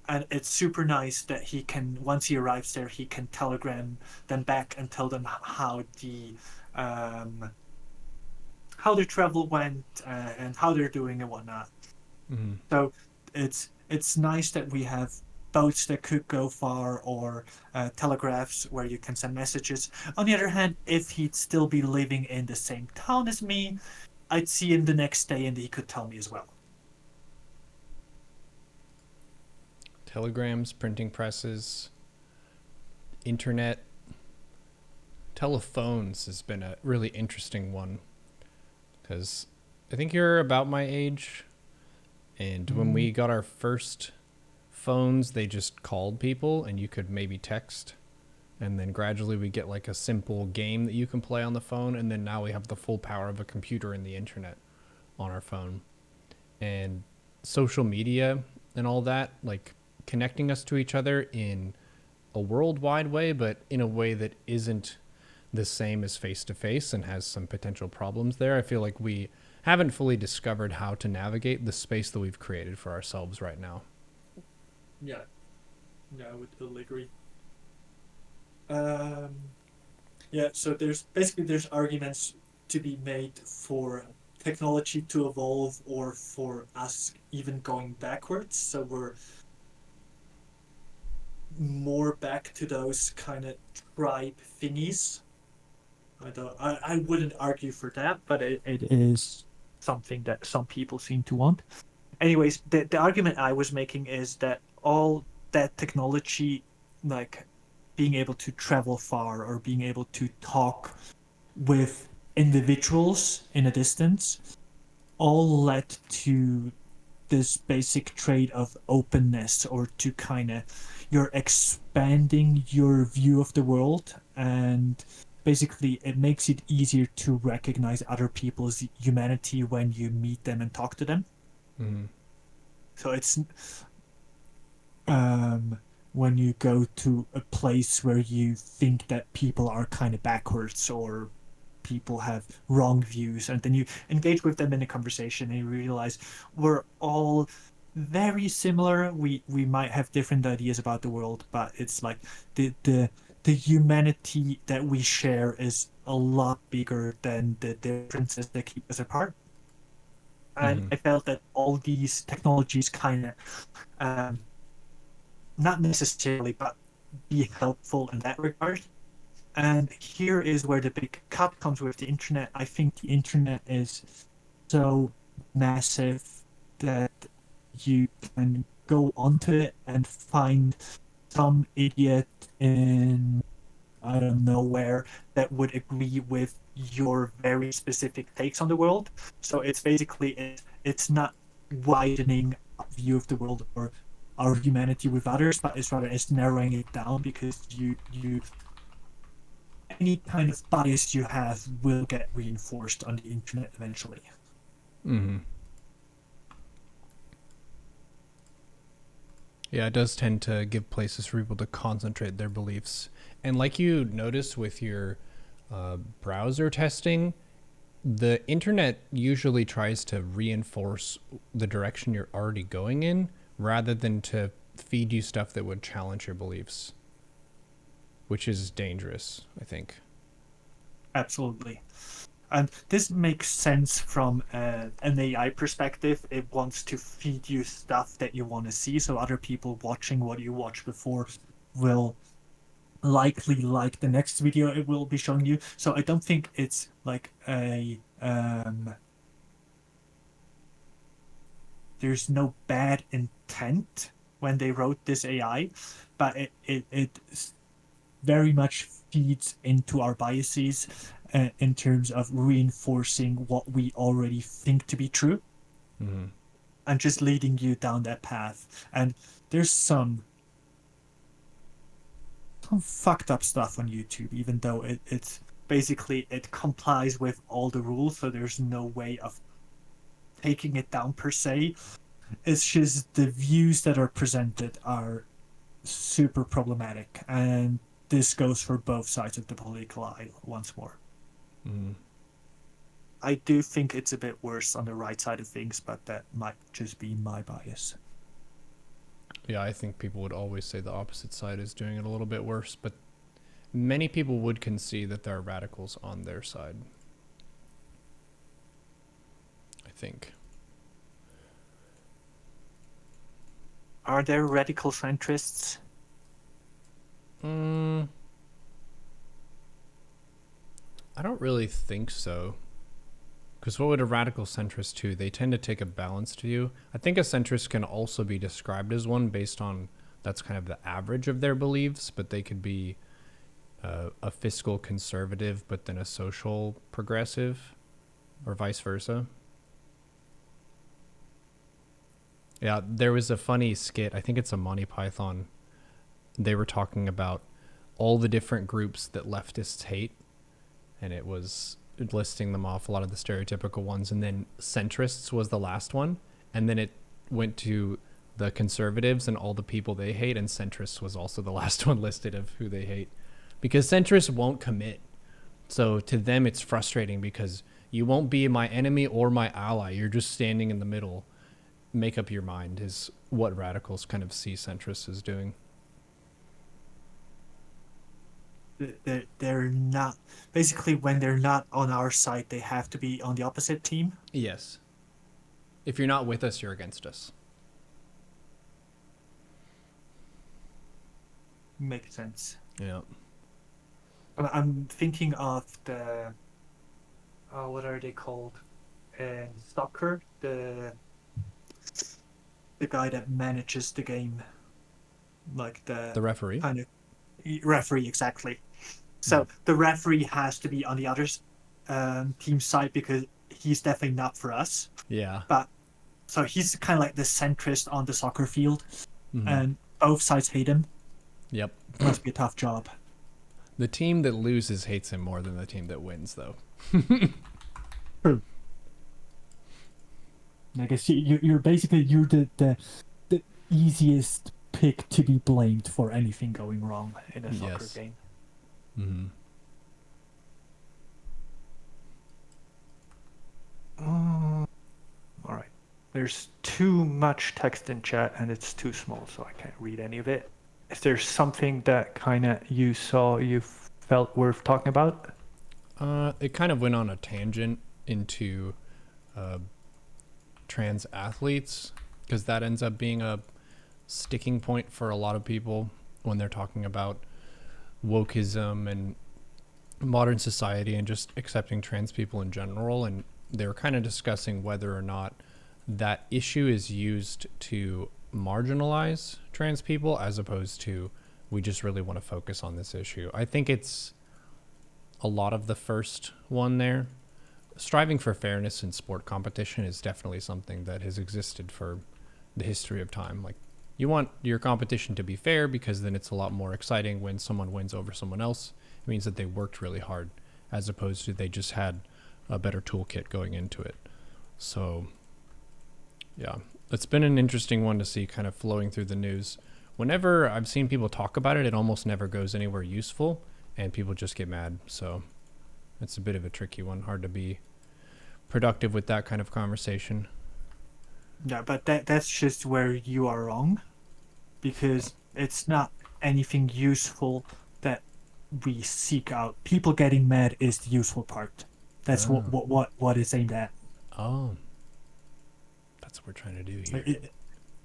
[SPEAKER 2] and it's super nice that he can, once he arrives there, he can telegram them back and tell them um, how their travel went and how they're doing and whatnot.
[SPEAKER 1] Mm-hmm.
[SPEAKER 2] So it's nice that we have boats that could go far, or telegraphs where you can send messages. On the other hand, if he'd still be living in the same town as me, I'd see him the next day and he could tell me as well.
[SPEAKER 1] Telegrams, printing presses, internet, telephones has been a really interesting one, because I think you're about my age, and when we got our first phones, they just called people and you could maybe text, and then gradually we get like a simple game that you can play on the phone, and then now we have the full power of a computer and the internet on our phone, and social media and all that, like connecting us to each other in a worldwide way, but in a way that isn't the same as face to face and has some potential problems there. I feel like we haven't fully discovered how to navigate the space that we've created for ourselves right now.
[SPEAKER 2] Yeah, yeah, I would totally agree. Um, yeah, so there's arguments to be made for technology to evolve, or for us even going backwards. So we're more back to those kind of tribe thingies. I wouldn't argue for that, but it is something that some people seem to want. Anyways, the argument I was making is that all that technology, like being able to travel far or being able to talk with individuals in a distance, all led to this basic trait of openness, or to kind of, you're expanding your view of the world, and basically it makes it easier to recognize other people's humanity when you meet them and talk to them.
[SPEAKER 1] Mm-hmm.
[SPEAKER 2] So it's when you go to a place where you think that people are kind of backwards, or people have wrong views, and then you engage with them in a conversation and you realize we're all very similar. We might have different ideas about the world, but it's like the humanity that we share is a lot bigger than the differences that keep us apart. And
[SPEAKER 1] Mm-hmm.
[SPEAKER 2] I felt that all these technologies kind of not necessarily, but be helpful in that regard. And here is where the big cut comes with the internet. I think the internet is so massive that you can go onto it and find some idiot in I don't know where that would agree with your very specific takes on the world. So it's basically it's not widening our view of the world or our humanity with others, but it's narrowing it down because you any kind of bias you have will get reinforced on the internet eventually.
[SPEAKER 1] Mm-hmm. Yeah, it does tend to give places for people to concentrate their beliefs. And like you notice with your browser testing, the internet usually tries to reinforce the direction you're already going in rather than to feed you stuff that would challenge your beliefs, which is dangerous, I think.
[SPEAKER 2] Absolutely. And this makes sense from an AI perspective. It wants to feed you stuff that you want to see, so other people watching what you watched before will likely like the next video it will be showing you. So I don't think it's like there's no bad intent when they wrote this AI, but it very much feeds into our biases in terms of reinforcing what we already think to be true
[SPEAKER 1] Mm-hmm.
[SPEAKER 2] and just leading you down that path. And there's some fucked up stuff on YouTube, even though it's basically it complies with all the rules, so there's no way of taking it down per se. It's just the views that are presented are super problematic, and this goes for both sides of the political aisle once more.
[SPEAKER 1] Mm-hmm.
[SPEAKER 2] I do think it's a bit worse on the right side of things, but that might just be my bias.
[SPEAKER 1] Yeah, I think people would always say the opposite side is doing it a little bit worse, but many people would concede that there are radicals on their side. I think.
[SPEAKER 2] Are there radical centrists?
[SPEAKER 1] I don't really think so. Because what would a radical centrist do? They tend to take a balanced view. I think a centrist can also be described as one based on that's kind of the average of their beliefs, but they could be a fiscal conservative, but then a social progressive, or vice versa. Yeah, there was a funny skit. I think it's a Monty Python. They were talking about all the different groups that leftists hate, and it was listing them off, a lot of the stereotypical ones, and then centrists was the last one, and then it went to the conservatives and all the people they hate, and centrists was also the last one listed of who they hate, because centrists won't commit. So to them it's frustrating because you won't be my enemy or my ally, you're just standing in the middle. Make up your mind is what radicals kind of see centrists as doing.
[SPEAKER 2] They're not, basically when they're not on our side, they have to be on the opposite team.
[SPEAKER 1] Yes. If you're not with us, you're against us.
[SPEAKER 2] Makes sense.
[SPEAKER 1] Yeah.
[SPEAKER 2] I'm thinking of the what are they called in soccer, the guy that manages the game, like
[SPEAKER 1] The referee.
[SPEAKER 2] kind of referee, exactly. So the referee has to be on the other team side because he's definitely not for us.
[SPEAKER 1] Yeah.
[SPEAKER 2] But so he's kind of like the centrist on the soccer field,
[SPEAKER 1] Mm-hmm.
[SPEAKER 2] and both sides hate him.
[SPEAKER 1] Yep.
[SPEAKER 2] Must be a tough job.
[SPEAKER 1] The team that loses hates him more than the team that wins, though.
[SPEAKER 2] True. I guess you're basically the easiest pick to be blamed for anything going wrong in a soccer
[SPEAKER 1] Yes.
[SPEAKER 2] game.
[SPEAKER 1] Mm-hmm.
[SPEAKER 2] All right. There's too much text in chat and it's too small, so I can't read any of it. Is there something that kind of you felt worth talking about?
[SPEAKER 1] It kind of went on a tangent into trans athletes, because that ends up being a sticking point for a lot of people when they're talking about wokeism and modern society and just accepting trans people in general. And they were kind of discussing whether or not that issue is used to marginalize trans people as opposed to we just really want to focus on this issue. I think it's a lot of the first one there. Striving for fairness in sport competition is definitely something that has existed for the history of time. Like, you want your competition to be fair because then it's a lot more exciting when someone wins over someone else. It means that they worked really hard as opposed to they just had a better toolkit going into it. So, yeah, it's been an interesting one to see kind of flowing through the news. Whenever I've seen people talk about it, it almost never goes anywhere useful and people just get mad. So it's a bit of a tricky one. Hard to be productive with that kind of conversation.
[SPEAKER 2] Yeah, but that's just where you are wrong, because it's not anything useful that we seek out. People getting mad is the useful part. That's
[SPEAKER 1] Oh.
[SPEAKER 2] what it's aimed at.
[SPEAKER 1] Oh, that's what we're trying to do here.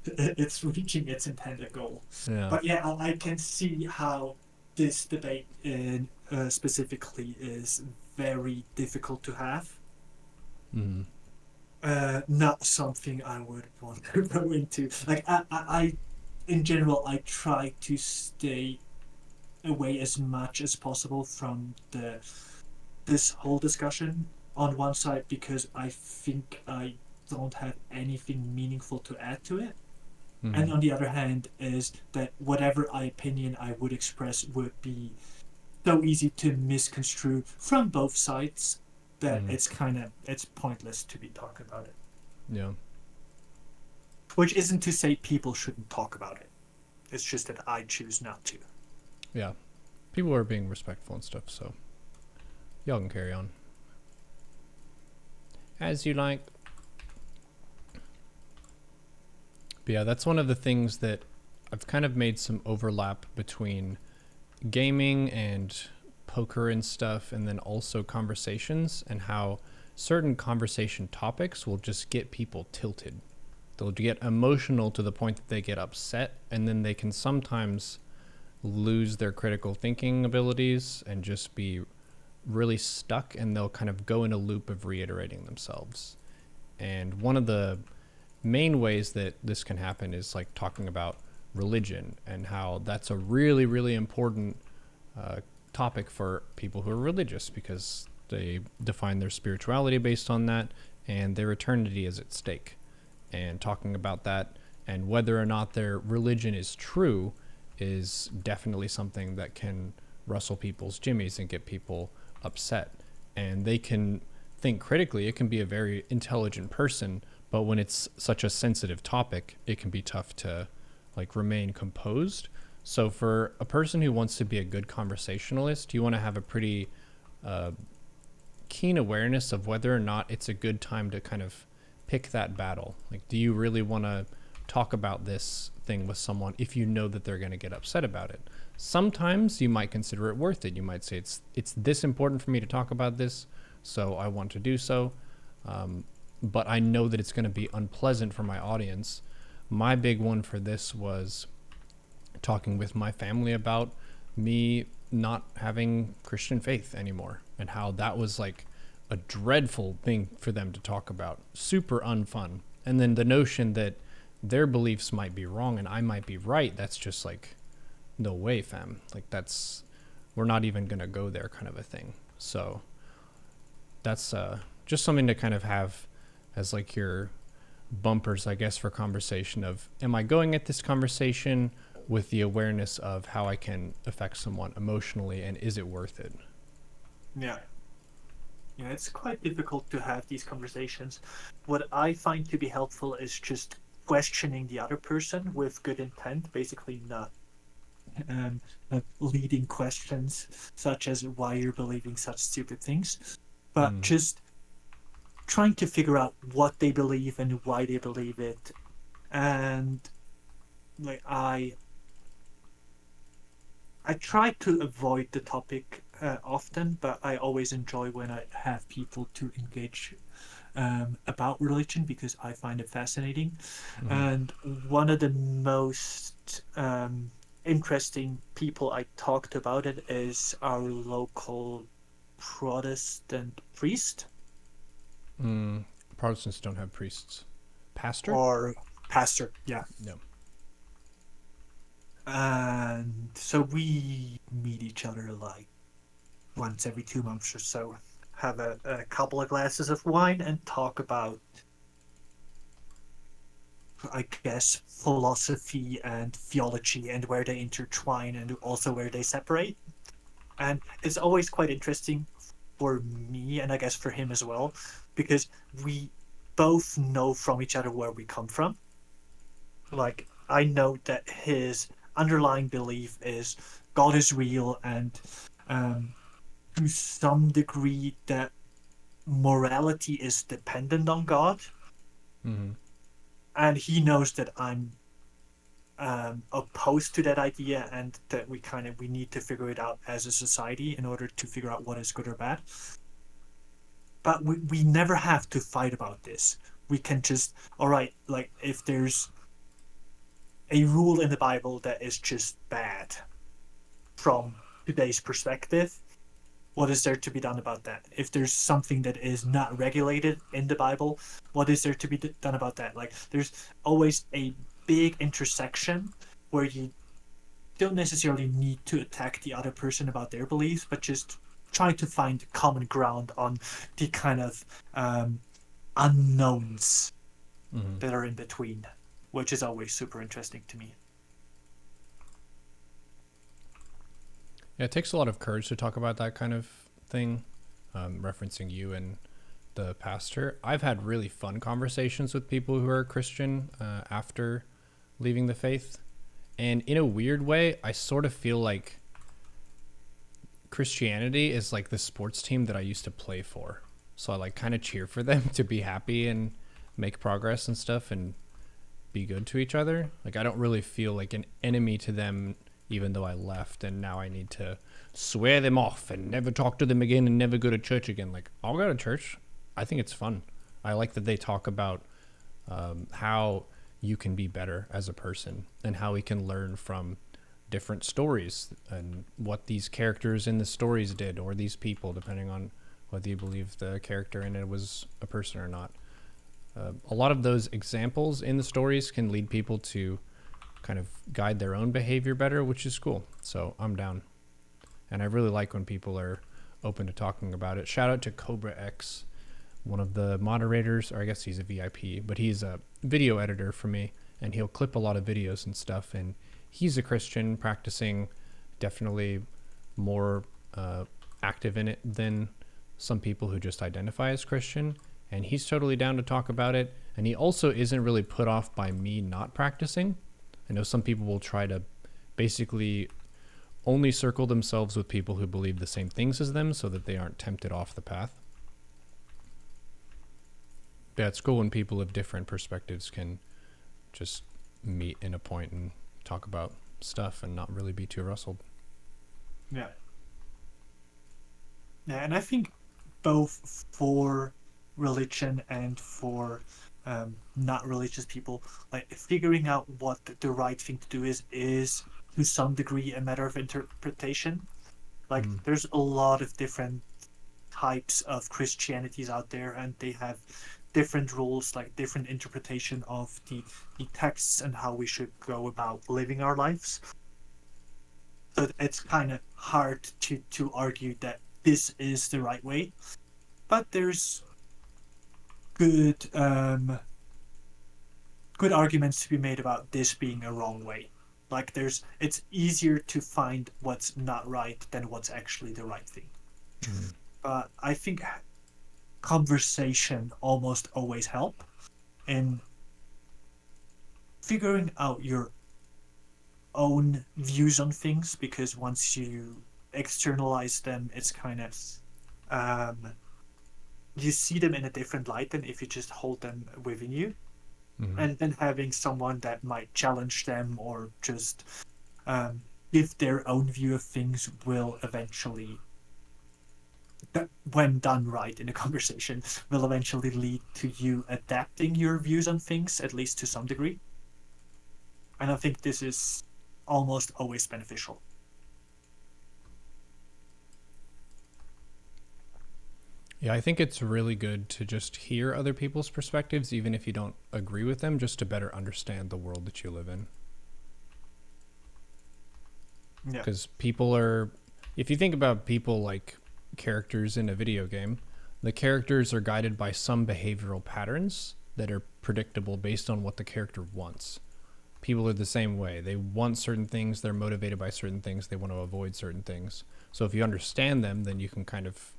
[SPEAKER 2] It's reaching its intended goal.
[SPEAKER 1] Yeah.
[SPEAKER 2] But yeah, I can see how this debate in specifically is very difficult to have.
[SPEAKER 1] Mm.
[SPEAKER 2] Not something I would want to go into. Like in general, I try to stay away as much as possible from this whole discussion on one side, because I think I don't have anything meaningful to add to it. And on the other hand is that whatever opinion I would express would be so easy to misconstrue from both sides that it's pointless to be talking about it.
[SPEAKER 1] Yeah.
[SPEAKER 2] Which isn't to say people shouldn't talk about it. It's just that I choose not to.
[SPEAKER 1] Yeah. People are being respectful and stuff, so y'all can carry on as you like. But yeah, that's one of the things that I've kind of made some overlap between gaming and poker and stuff, and then also conversations, and how certain conversation topics will just get people tilted. They'll get emotional to the point that they get upset, and then they can sometimes lose their critical thinking abilities and just be really stuck, and they'll kind of go in a loop of reiterating themselves. And one of the main ways that this can happen is like talking about religion and how that's a really, really important topic for people who are religious, because they define their spirituality based on that, and their eternity is at stake. And talking about that and whether or not their religion is true is definitely something that can rustle people's jimmies and get people upset. And they can think critically. It can be a very intelligent person, but when it's such a sensitive topic, it can be tough to like remain composed. So for a person who wants to be a good conversationalist, you want to have a pretty keen awareness of whether or not it's a good time to kind of pick that battle. Like, do you really want to talk about this thing with someone if you know that they're going to get upset about it? Sometimes you might consider it worth it. You might say it's this important for me to talk about this, so I want to do so. But I know that it's going to be unpleasant for my audience. My big one for this was talking with my family about me not having Christian faith anymore, and how that was like a dreadful thing for them to talk about. Super unfun. And then the notion that their beliefs might be wrong and I might be right, that's just like, no way, fam. Like, we're not even going to go there kind of a thing. So that's just something to kind of have as like your bumpers, I guess, for conversation of, am I going at this conversation with the awareness of how I can affect someone emotionally, and is it worth it?
[SPEAKER 2] Yeah. Yeah, it's quite difficult to have these conversations. What I find to be helpful is just questioning the other person with good intent, basically not leading questions such as why you're believing such stupid things, but just trying to figure out what they believe and why they believe it. And like I try to avoid the topic often, but I always enjoy when I have people to engage about religion, because I find it fascinating. And one of the most interesting people I talked about it is our local Protestant priest.
[SPEAKER 1] Protestants don't have priests. Pastor?
[SPEAKER 2] Or pastor, yeah.
[SPEAKER 1] No.
[SPEAKER 2] And so we meet each other like once every 2 months or so, have a couple of glasses of wine, and talk about, I guess, philosophy and theology and where they intertwine and also where they separate. And it's always quite interesting for me, and I guess for him as well, because we both know from each other where we come from. Like, I know that his underlying belief is God is real, and um, to some degree that morality is dependent on God.
[SPEAKER 1] Mm-hmm.
[SPEAKER 2] And he knows that I'm opposed to that idea, and that we need to figure it out as a society in order to figure out what is good or bad. But we never have to fight about this. We can just, all right, like if there's a rule in the Bible that is just bad from today's perspective, what is there to be done about that? If there's something that is not regulated in the Bible, what is there to be done about that? Like, there's always a big intersection where you don't necessarily need to attack the other person about their beliefs, but just try to find common ground on the kind of unknowns
[SPEAKER 1] Mm-hmm.
[SPEAKER 2] that are in between, which is always super interesting to me.
[SPEAKER 1] Yeah, it takes a lot of courage to talk about that kind of thing. Referencing you and the pastor, I've had really fun conversations with people who are Christian after leaving the faith. And in a weird way, I sort of feel like Christianity is like the sports team that I used to play for. So I like kind of cheer for them to be happy and make progress and stuff and be good to each other. Like, I don't really feel like an enemy to them, even though I left and now I need to swear them off and never talk to them again and never go to church again. Like, I'll go to church. I think it's fun. I like that they talk about how you can be better as a person and how we can learn from different stories and what these characters in the stories did, or these people, depending on whether you believe the character in it was a person or not. A lot of those examples in the stories can lead people to kind of guide their own behavior better, which is cool. So I'm down. And I really like when people are open to talking about it. Shout out to Cobra X, one of the moderators, or I guess he's a VIP, but he's a video editor for me, and he'll clip a lot of videos and stuff. And he's a Christian practicing, definitely more active in it than some people who just identify as Christian. And he's totally down to talk about it. And he also isn't really put off by me not practicing. I know some people will try to basically only circle themselves with people who believe the same things as them so that they aren't tempted off the path. But it's cool when people of different perspectives can just meet in a point and talk about stuff and not really be too rustled.
[SPEAKER 2] Yeah. Yeah, and I think both for religion and for not religious people, like figuring out what the right thing to do is to some degree a matter of interpretation. Like,
[SPEAKER 1] Mm.
[SPEAKER 2] there's a lot of different types of Christianities out there, and they have different rules, like different interpretation of the texts and how we should go about living our lives. So it's kind of hard to argue that this is the right way, but there's good good arguments to be made about this being a wrong way. Like, it's easier to find what's not right than what's actually the right thing.
[SPEAKER 1] Mm.
[SPEAKER 2] But I think conversation almost always help in figuring out your own views on things, because once you externalize them, it's kind of um, you see them in a different light than if you just hold them within you.
[SPEAKER 1] Mm-hmm.
[SPEAKER 2] And then having someone that might challenge them or just give their own view of things will eventually, when done right in a conversation, will eventually lead to you adapting your views on things, at least to some degree. And I think this is almost always beneficial.
[SPEAKER 1] Yeah, I think it's really good to just hear other people's perspectives, even if you don't agree with them, just to better understand the world that you live in.
[SPEAKER 2] Yeah.
[SPEAKER 1] Because people are, if you think about people like characters in a video game, the characters are guided by some behavioral patterns that are predictable based on what the character wants. People are the same way. They want certain things, they're motivated by certain things, they want to avoid certain things. So if you understand them, then you can kind of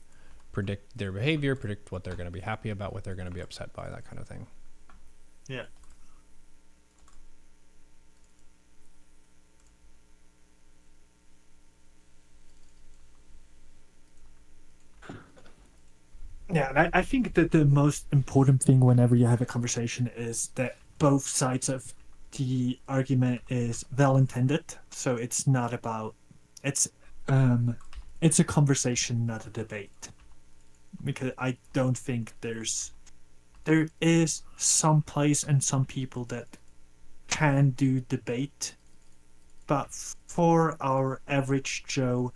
[SPEAKER 1] predict their behavior, predict what they're going to be happy about, what they're going to be upset by, that kind of thing.
[SPEAKER 2] Yeah. Yeah, and I think that the most important thing whenever you have a conversation is that both sides of the argument is well intended. So it's not about um it's a conversation, not a debate. Because I don't think there is some place and some people that can do debate, but for our average Joe,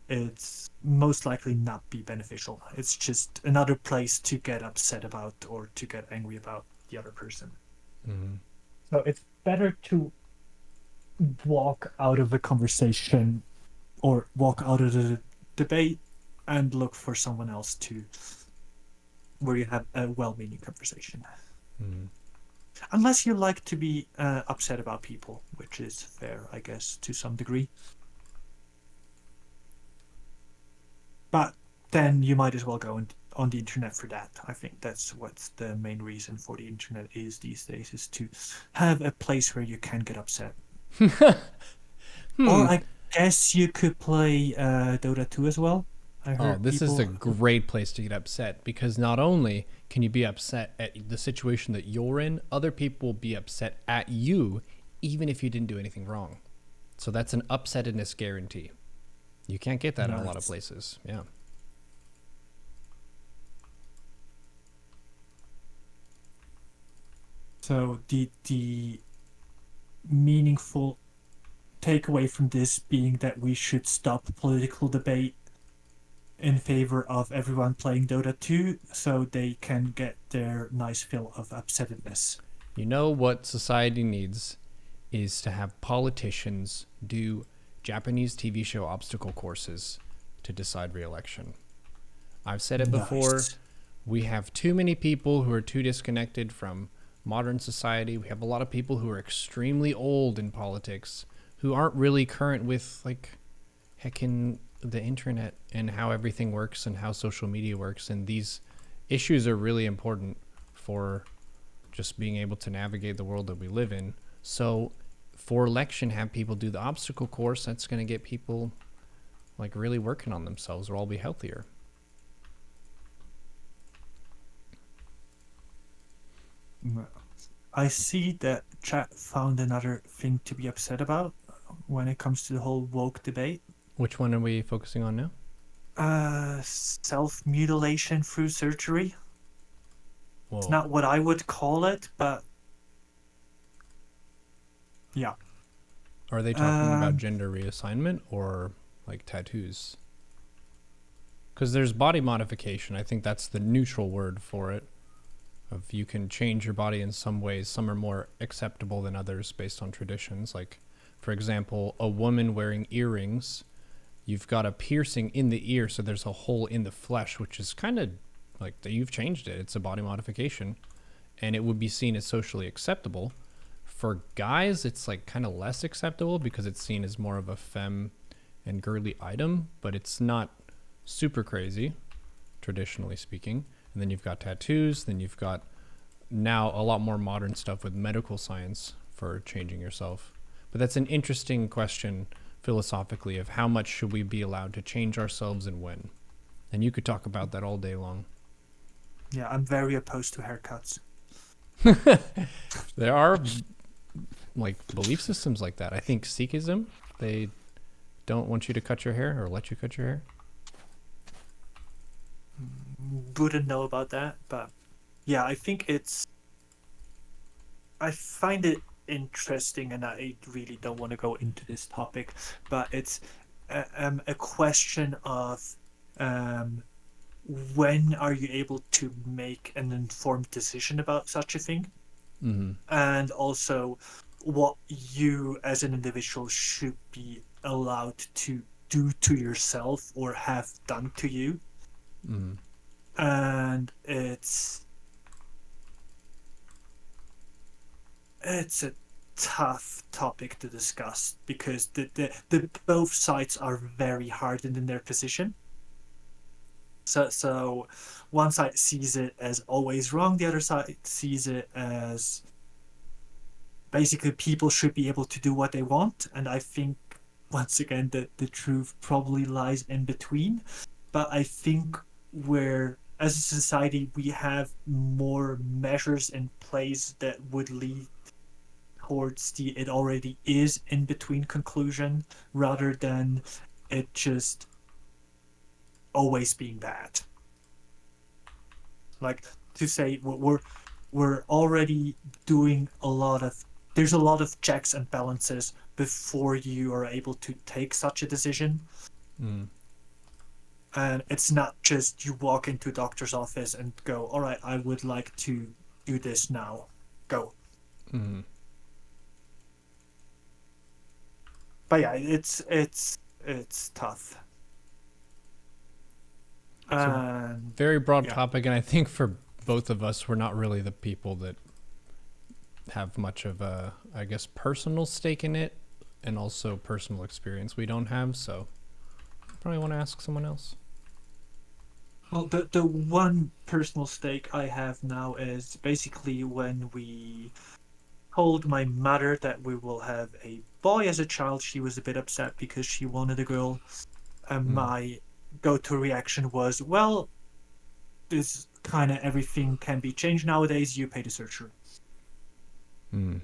[SPEAKER 2] it's most likely not be beneficial. It's just another place to get upset about or to get angry about the other person.
[SPEAKER 1] Mm-hmm.
[SPEAKER 2] So it's better to walk out of a conversation or walk out of the debate and look for someone else to where you have a well-meaning conversation.
[SPEAKER 1] Mm-hmm.
[SPEAKER 2] Unless you like to be upset about people, which is fair, I guess, to some degree. But then you might as well go on the internet for that. I think that's what's the main reason for the internet is these days, is to have a place where you can get upset. Or I guess you could play Dota 2 as well. I
[SPEAKER 1] Oh,
[SPEAKER 2] heard
[SPEAKER 1] this is a
[SPEAKER 2] people.
[SPEAKER 1] great place to get upset because not only can you be upset at the situation that you're in, other people will be upset at you even if you didn't do anything wrong. So that's an upsetedness guarantee. You can't get that in a lot of
[SPEAKER 2] Nice.
[SPEAKER 1] places. Yeah.
[SPEAKER 2] So the meaningful takeaway from this being that we should stop political debate in favor of everyone playing Dota 2 so they can get their nice fill of upsettedness.
[SPEAKER 1] You know what society needs is to have politicians do Japanese TV show obstacle courses to decide re-election. I've said it before.
[SPEAKER 2] Nice.
[SPEAKER 1] We have too many people who are too disconnected from modern society. We have a lot of people who are extremely old in politics who aren't really current with, like, heckin' the internet and how everything works and how social media works. And these issues are really important for just being able to navigate the world that we live in. So for election, have people do the obstacle course. That's going to get people like really working on themselves, or all be healthier.
[SPEAKER 2] I see that chat found another thing to be upset about when it comes to the whole woke debate.
[SPEAKER 1] Which one are we focusing on now?
[SPEAKER 2] Self-mutilation through surgery.
[SPEAKER 1] Whoa.
[SPEAKER 2] It's not what I would call it, but yeah.
[SPEAKER 1] Are they talking about gender reassignment or like tattoos? Because there's body modification. I think that's the neutral word for it. Of you can change your body in some ways. Some are more acceptable than others based on traditions. Like, for example, a woman wearing earrings, you've got a piercing in the ear, so there's a hole in the flesh, which is kind of like you've changed it. It's a body modification, and it would be seen as socially acceptable. For guys, it's like kind of less acceptable because it's seen as more of a femme and girly item, but it's not super crazy, traditionally speaking. And then you've got tattoos. Then you've got now a lot more modern stuff with medical science for changing yourself. But that's an interesting question philosophically of how much should we be allowed to change ourselves and when. And you could talk about that all day long.
[SPEAKER 2] Yeah, I'm very opposed to haircuts.
[SPEAKER 1] There are like belief systems like that. I think Sikhism, they don't want you to cut your hair or let you cut your hair.
[SPEAKER 2] Wouldn't know about that, but yeah, I find it interesting, and I really don't want to go into this topic, but it's a question of when are you able to make an informed decision about such a thing,
[SPEAKER 1] Mm-hmm.
[SPEAKER 2] and also what you as an individual should be allowed to do to yourself or have done to you.
[SPEAKER 1] Mm.
[SPEAKER 2] And it's a tough topic to discuss because the both sides are very hardened in their position. So one side sees it as always wrong, the other side sees it as basically people should be able to do what they want. And I think once again the truth probably lies in between. But I think where as a society we have more measures in place that would lead towards the it already is in between conclusion rather than it just always being bad. Like to say we're already doing a lot of there's a lot of checks and balances before you are able to take such a decision.
[SPEAKER 1] Mm.
[SPEAKER 2] And it's not just you walk into a doctor's office and go, all right, I would like to do this now. Go.
[SPEAKER 1] Mm.
[SPEAKER 2] But yeah, it's tough.
[SPEAKER 1] It's a
[SPEAKER 2] And
[SPEAKER 1] very broad
[SPEAKER 2] yeah.
[SPEAKER 1] topic, and I think for both of us, we're not really the people that have much of a, I guess, personal stake in it, and also personal experience we don't have. So, probably want to ask someone else.
[SPEAKER 2] Well, the one personal stake I have now is basically when we told my mother that we will have a boy as a child, she was a bit upset because she wanted a girl. And
[SPEAKER 1] Mm.
[SPEAKER 2] my go-to reaction was, well, this kind of everything can be changed nowadays. You pay the surgery.
[SPEAKER 1] Mm.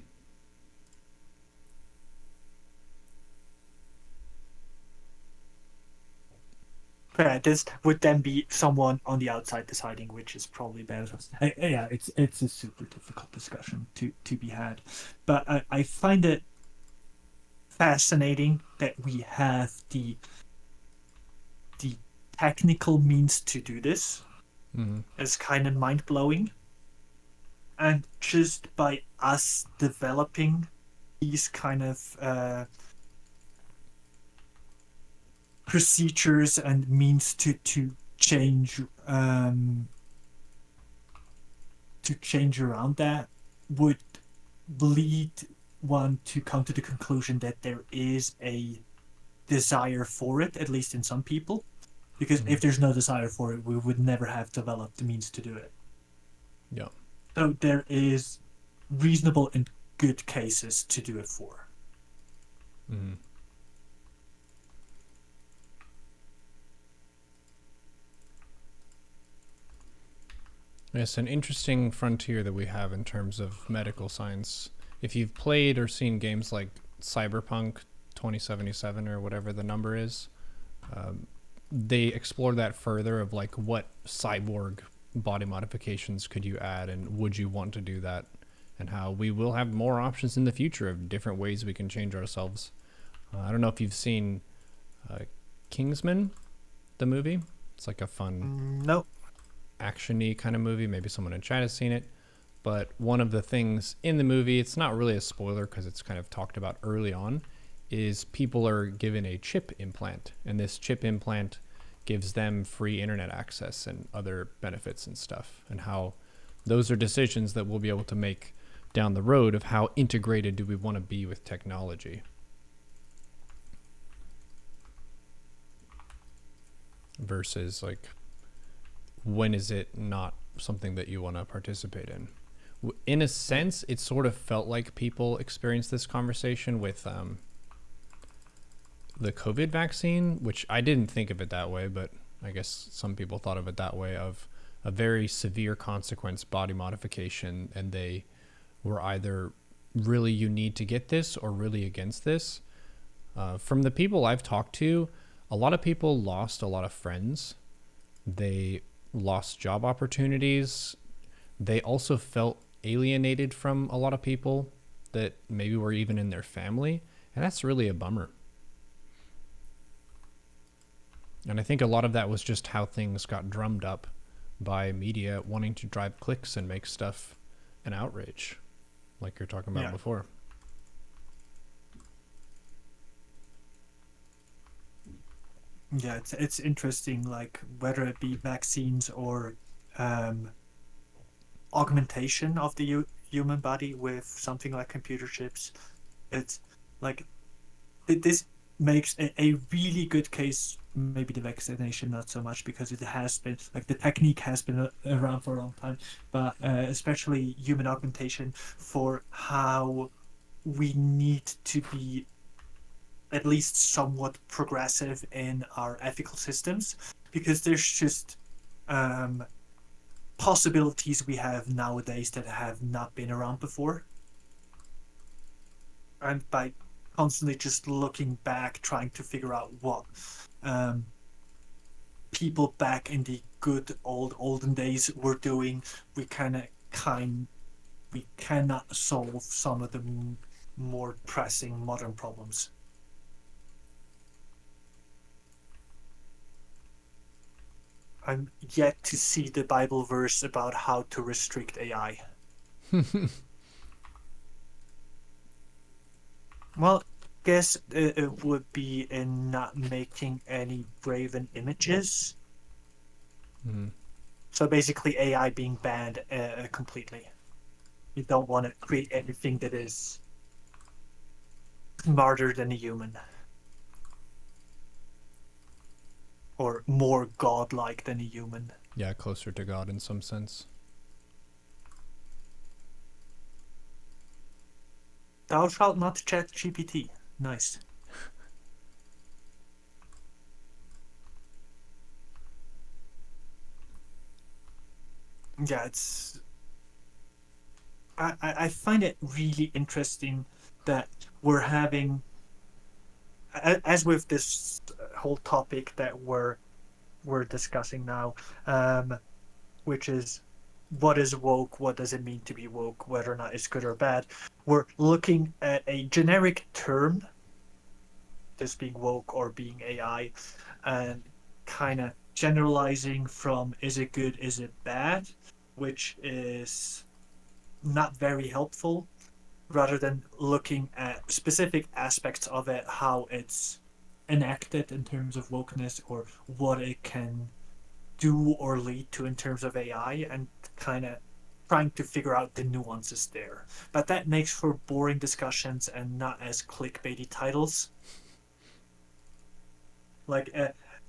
[SPEAKER 2] Yeah, this would then be someone on the outside deciding which is probably better. Yeah, it's a super difficult discussion to be had, but I find it fascinating that we have the technical means to do this.
[SPEAKER 1] Mm.
[SPEAKER 2] It's kind of mind blowing, and just by us developing these kind of procedures and means to change around that would lead one to come to the conclusion that there is a desire for it, at least in some people. Because
[SPEAKER 1] Mm.
[SPEAKER 2] if there's no desire for it, we would never have developed the means to do it.
[SPEAKER 1] Yeah.
[SPEAKER 2] So there is reasonable and good cases to do it for.
[SPEAKER 1] Mm. Yes, an interesting frontier that we have in terms of medical science. If you've played or seen games like Cyberpunk 2077 or whatever the number is, they explore that further of like what cyborg body modifications could you add and would you want to do that, and how we will have more options in the future of different ways we can change ourselves. I don't know if you've seen uh, Kingsman, the movie. It's like a fun
[SPEAKER 2] No.
[SPEAKER 1] action-y kind of movie. Maybe someone in chat has seen it. But one of the things in the movie, it's not really a spoiler because it's kind of talked about early on, is people are given a chip implant. And this chip implant gives them free internet access and other benefits and stuff. And how those are decisions that we'll be able to make down the road of how integrated do we want to be with technology. Versus like, when is it not something that you want to participate in? In a sense, it sort of felt like people experienced this conversation with the COVID vaccine, which I didn't think of it that way, but I guess some people thought of it that way, of a very severe consequence body modification, and they were either really you need to get this or really against this. From the people I've talked to, a lot of people lost a lot of friends. They lost job opportunities. They also felt alienated from a lot of people that maybe were even in their family. And that's really a bummer. And I think a lot of that was just how things got drummed up by media wanting to drive clicks and make stuff an outrage, like you're talking about
[SPEAKER 2] Yeah.
[SPEAKER 1] before.
[SPEAKER 2] Yeah, it's interesting, like whether it be vaccines or um, augmentation of the human body with something like computer chips. It's like this makes a really good case. Maybe the vaccination not so much, because it has been like the technique has been around for a long time, but especially human augmentation for how we need to be at least somewhat progressive in our ethical systems, because there's just um, possibilities we have nowadays that have not been around before. And by constantly just looking back, trying to figure out what um, people back in the good olden days were doing, we we cannot solve some of the more pressing modern problems. I'm yet to see the Bible verse about how to restrict AI. Well, guess it would be in not making any graven images.
[SPEAKER 1] Mm.
[SPEAKER 2] So basically, AI being banned completely. You don't want to create anything that is smarter than a human or more godlike than a human.
[SPEAKER 1] Yeah, closer to God in some sense.
[SPEAKER 2] Thou shalt not chat GPT. Nice. Yeah, I find it really interesting that we're having, as with this whole topic that we're discussing now, um, which is what is woke, what does it mean to be woke, whether or not it's good or bad. We're looking at a generic term, this being woke or being AI, and kind of generalizing from is it good, is it bad, which is not very helpful, rather than looking at specific aspects of it, how it's enacted in terms of wokeness or what it can do or lead to in terms of AI, and kind of trying to figure out the nuances there. But that makes for boring discussions and not as clickbaity titles. Like,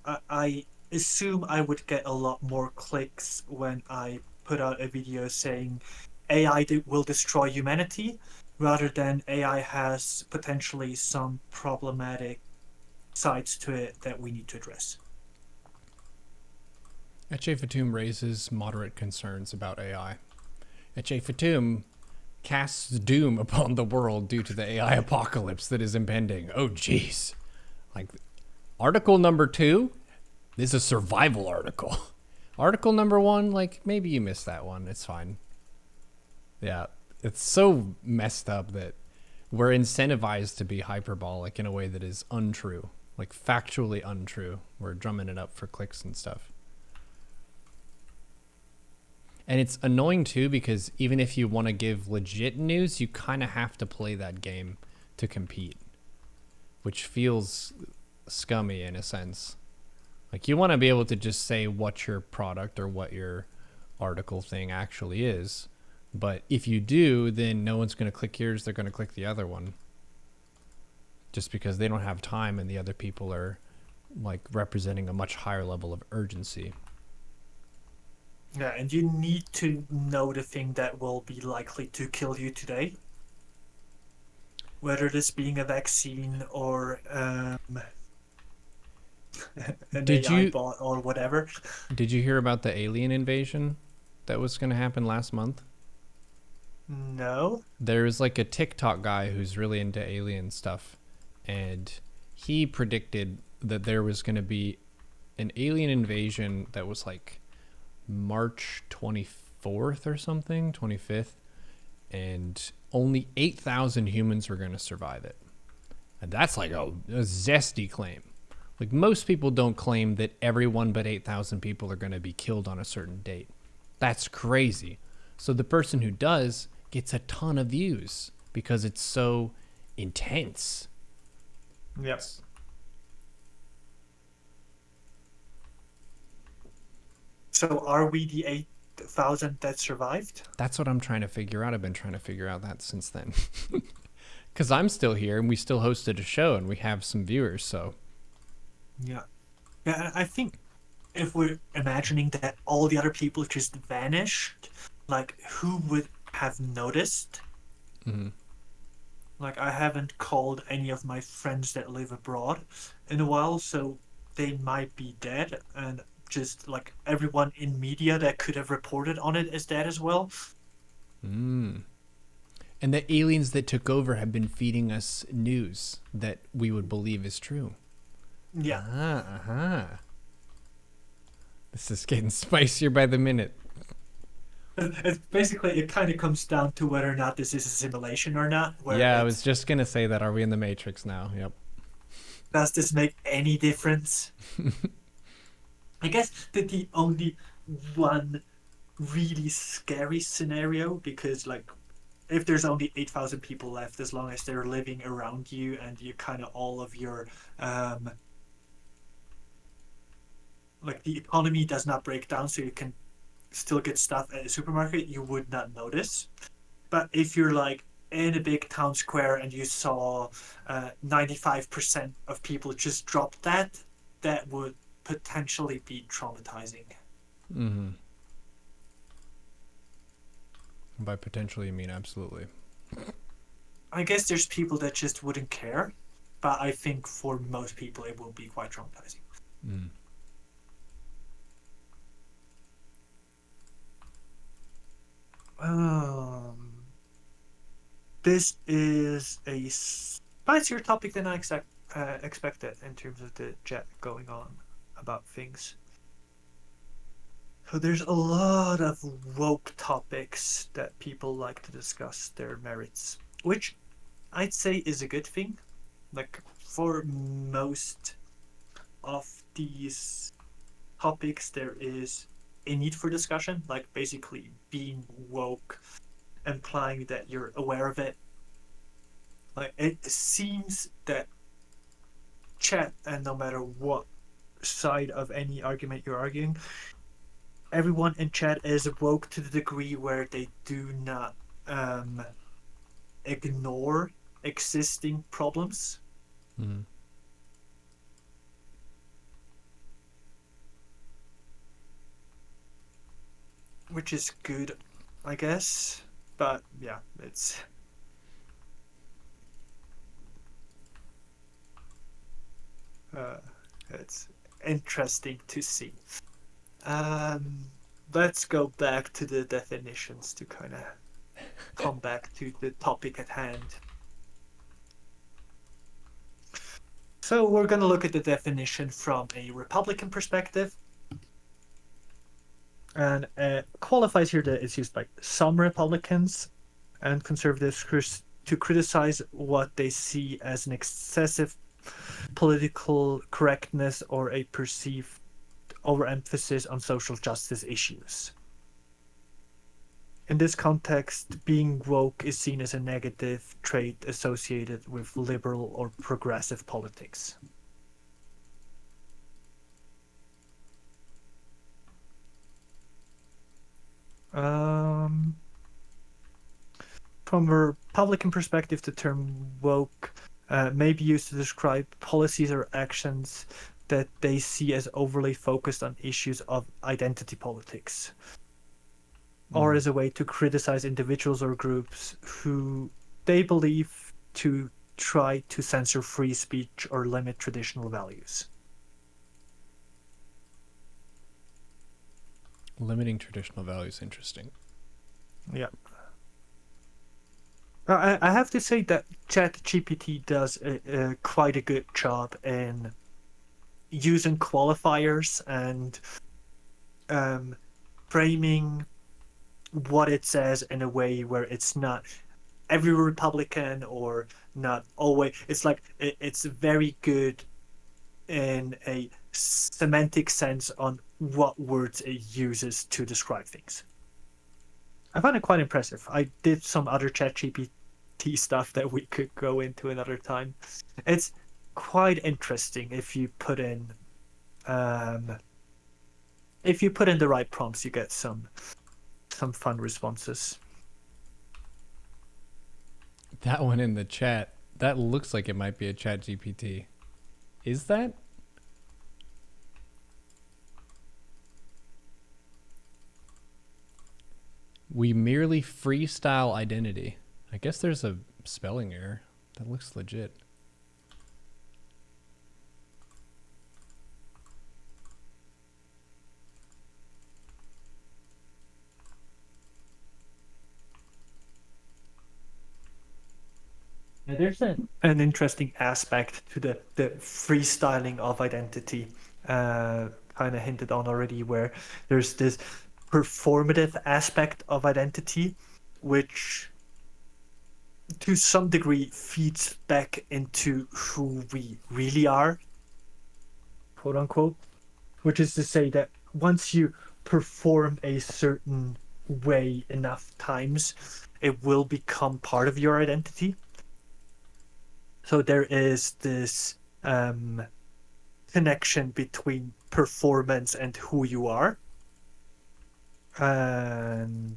[SPEAKER 2] I assume I would get a lot more clicks when I put out a video saying AI will destroy humanity, rather than AI has potentially some problematic sides to it that we need to address.
[SPEAKER 1] Eche Fatum raises moderate concerns about AI. Eche Fatum casts doom upon the world due to the AI apocalypse that is impending. Oh, jeez. Like, article number 2 is a survival article. Article number 1, like, maybe you missed that one. It's fine. Yeah, it's so messed up that we're incentivized to be hyperbolic in a way that is untrue, like factually untrue. We're drumming it up for clicks and stuff. And it's annoying too, because even if you want to give legit news, you kind of have to play that game to compete, which feels scummy in a sense. Like, you want to be able to just say what your product or what your article thing actually is. But if you do, then no one's going to click yours. They're going to click the other one. Just because they don't have time and the other people are like representing a much higher level of urgency.
[SPEAKER 2] Yeah, and you need to know the thing that will be likely to kill you today, whether this being a vaccine or an
[SPEAKER 1] Did
[SPEAKER 2] AI
[SPEAKER 1] you
[SPEAKER 2] bot or whatever.
[SPEAKER 1] did you hear about the alien invasion that was going to happen last month?
[SPEAKER 2] No.
[SPEAKER 1] There's like a TikTok guy who's really into alien stuff, and he predicted that there was going to be an alien invasion that was like March 24th or something, 25th, and only 8,000 humans were going to survive it. And that's like a zesty claim. Like, most people don't claim that everyone but 8,000 people are going to be killed on a certain date. That's crazy. So the person who does gets a ton of views because it's so intense.
[SPEAKER 2] Yes. So are we the 8,000 that survived?
[SPEAKER 1] That's what I'm trying to figure out. I've been trying to figure out that since then. Because I'm still here and we still hosted a show and we have some viewers, so.
[SPEAKER 2] Yeah. Yeah, I think if we're imagining that all the other people just vanished, like who would have noticed?
[SPEAKER 1] Mm-hmm.
[SPEAKER 2] Like I haven't called any of my friends that live abroad in a while, so they might be dead, and just like everyone in media that could have reported on it is dead as well.
[SPEAKER 1] Mm. And the aliens that took over have been feeding us news that we would believe is true.
[SPEAKER 2] Yeah.
[SPEAKER 1] Uh-huh. This is getting spicier by the minute.
[SPEAKER 2] It's basically, it kind of comes down to whether or not this is a simulation or not, where
[SPEAKER 1] Yeah, I was
[SPEAKER 2] it's,
[SPEAKER 1] just going to say that. Are we in the Matrix now? Yep.
[SPEAKER 2] does this make any difference? I guess that the only one really scary scenario, because like if there's only 8,000 people left, as long as they're living around you and you kind of all of your um like the economy does not break down, so you can still get stuff at a supermarket, you would not notice. But if you're like in a big town square and you saw 95% of people just drop that, that would potentially be traumatizing.
[SPEAKER 1] Mm-hmm. By potentially, you mean absolutely.
[SPEAKER 2] I guess there's people that just wouldn't care, but I think for most people it will be quite traumatizing.
[SPEAKER 1] Mm.
[SPEAKER 2] Um, this is a spicier topic than I expected in terms of the chat going on about things. So there's a lot of woke topics that people like to discuss their merits, which I'd say is a good thing. Like for most of these topics, there is a need for discussion, like basically being woke, implying that you're aware of it. Like it seems that chat, and no matter what side of any argument you're arguing, everyone in chat is woke to the degree where they do not um, ignore existing problems,
[SPEAKER 1] Mm-hmm.
[SPEAKER 2] which is good, I guess. But yeah, uh, it's interesting to see. Um, let's go back to the definitions to kind of come back to the topic at hand. So we're going to look at the definition from a Republican perspective. And qualifies here that it's used by some Republicans and conservatives to criticize what they see as an excessive political correctness or a perceived overemphasis on social justice issues. In this context, being woke is seen as a negative trait associated with liberal or progressive politics. Um, from a Republican perspective, the term woke may be used to describe policies or actions that they see as overly focused on issues of identity politics, or as a way to criticize individuals or groups who they believe to try to censor free speech or limit traditional values.
[SPEAKER 1] Limiting traditional values, interesting.
[SPEAKER 2] Yeah. I have to say that ChatGPT does quite a good job in using qualifiers and framing what it says in a way where it's not every Republican or not always. It's like it's very good in a semantic sense on what words it uses to describe things. I find it quite impressive. I did some other ChatGPT stuff that we could go into another time. It's quite interesting if you put in If you put in the right prompts, you get some fun responses.
[SPEAKER 1] That one in the chat, that looks like it might be a chat GPT. Is that? We merely freestyle identity. I guess there's a spelling error. That looks legit.
[SPEAKER 2] Yeah, there's an interesting aspect to the freestyling of identity, kind of hinted on already, where there's this performative aspect of identity, which to some degree feeds back into who we really are, quote unquote, which is to say that once you perform a certain way enough times, it will become part of your identity. So there is this connection between performance and who you are. And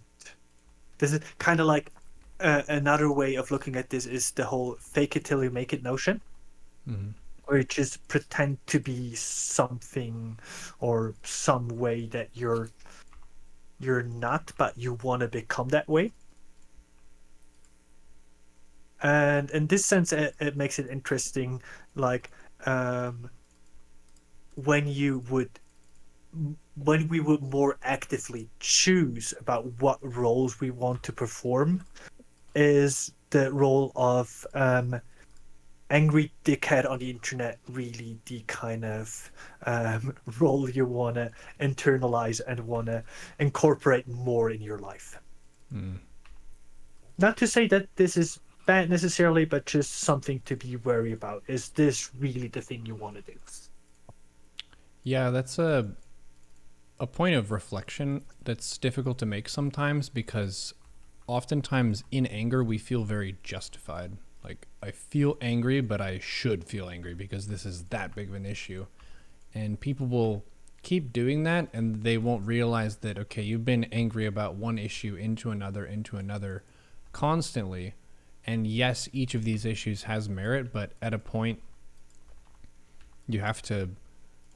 [SPEAKER 2] this is kind of like another way of looking at this is the whole fake it till you make it notion, which is pretend to be something or some way that you're not, but you want to become that way. And in this sense, it makes it interesting, like when you would when we would more actively choose about what roles we want to perform, is the role of angry dickhead on the internet really the kind of role you want to internalize and want to incorporate more in your life? Not to say that this is bad necessarily, but just something to be wary about. Is this really the thing you want to do?
[SPEAKER 1] Yeah, that's a point of reflection that's difficult to make sometimes because oftentimes in anger we feel very justified. Like I feel angry, but I should feel angry because this is that big of an issue. And people will keep doing that and they won't realize that okay, you've been angry about one issue into another constantly. And yes, each of these issues has merit, but at a point you have to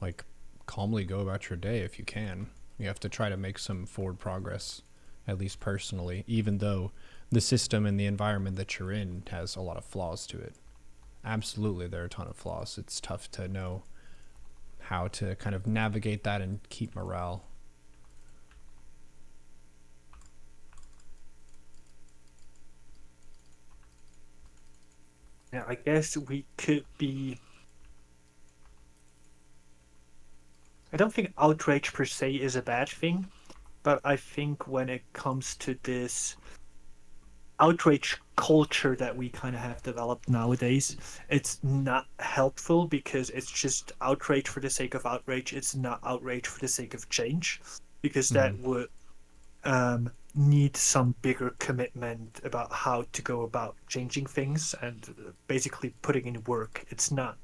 [SPEAKER 1] like calmly go about your day if you can. You have to try to make some forward progress, at least personally, even though the system and the environment that you're in has a lot of flaws to it. Absolutely, there are a ton of flaws. It's tough to know how to kind of navigate that and keep morale.
[SPEAKER 2] Yeah, I guess we could be. I don't think outrage per se is a bad thing, but I think when it comes to this outrage culture that we kind of have developed nowadays, it's not helpful because it's just outrage for the sake of outrage. It's not outrage for the sake of change, because that would need some bigger commitment about how to go about changing things and basically putting in work. It's not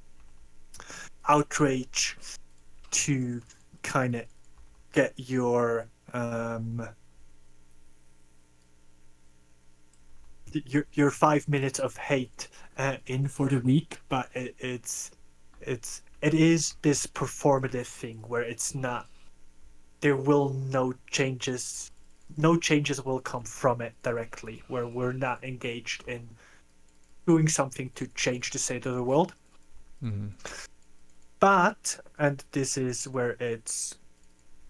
[SPEAKER 2] outrage to kind of get your 5 minutes of hate in for the week, but it is this performative thing where it's not. There will no changes will come from it directly. Where we're not engaged in doing something to change the state of the world. But, and this is where it's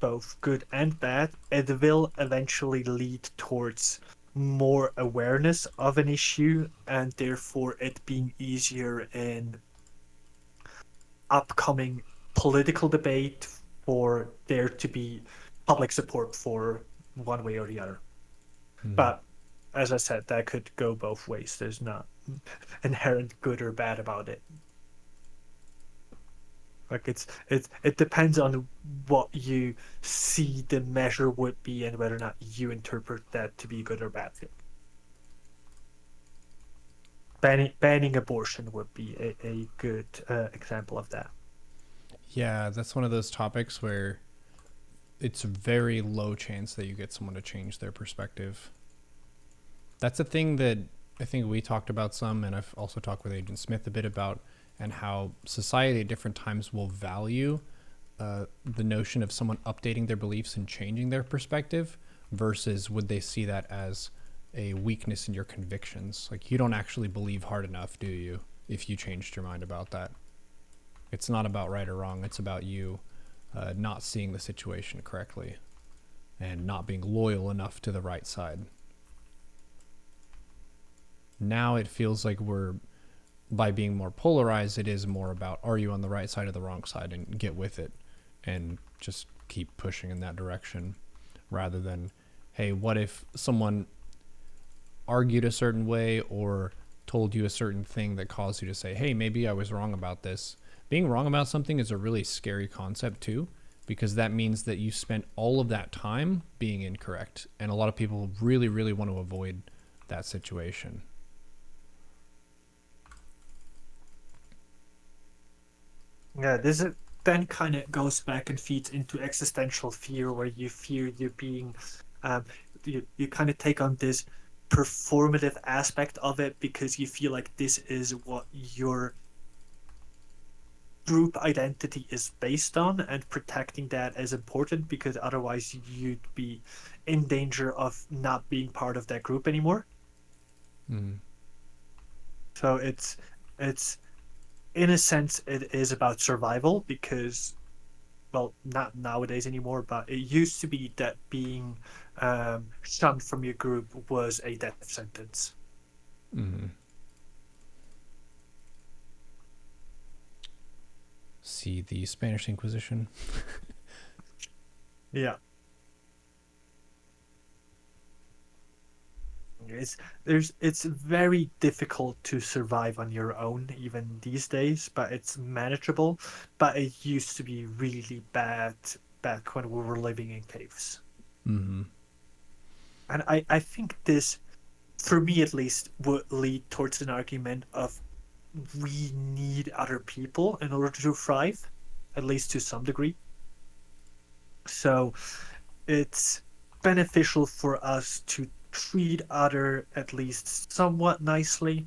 [SPEAKER 2] both good and bad, it will eventually lead towards more awareness of an issue and therefore it being easier in upcoming political debate for there to be public support for one way or the other. But as I said, that could go both ways. There's not inherent good or bad about it. Like it depends on what you see the measure would be and whether or not you interpret that to be good or bad thing. Banning abortion would be a good example of that.
[SPEAKER 1] Yeah, that's one of those topics where it's a very low chance that you get someone to change their perspective. That's a thing that I think we talked about some, and I've also talked with Agent Smith a bit about, and how society at different times will value the notion of someone updating their beliefs and changing their perspective versus would they see that as a weakness in your convictions. Like, you don't actually believe hard enough, do you, if you changed your mind about that? It's not about right or wrong. It's about you not seeing the situation correctly and not being loyal enough to the right side. Now it feels like by being more polarized, it is more about, are you on the right side or the wrong side, and get with it and just keep pushing in that direction, rather than, hey, what if someone argued a certain way or told you a certain thing that caused you to say, hey, maybe I was wrong about this. Being wrong about something is a really scary concept too, because that means that you spent all of that time being incorrect. And a lot of people really, really want to avoid that situation.
[SPEAKER 2] Yeah, then kind of goes back and feeds into existential fear, where you fear you're being, you kind of take on this performative aspect of it because you feel like this is what your group identity is based on, and protecting that is important because otherwise you'd be in danger of not being part of that group anymore. So it's in a sense it is about survival, because, well, not nowadays anymore, but it used to be that being shunned from your group was a death sentence.
[SPEAKER 1] See the Spanish Inquisition.
[SPEAKER 2] Yeah. It's very difficult to survive on your own even these days, but it's manageable. But it used to be really bad back when we were living in caves. And I think this, for me at least, would lead towards an argument of we need other people in order to thrive, at least to some degree. So it's beneficial for us to treat other at least somewhat nicely,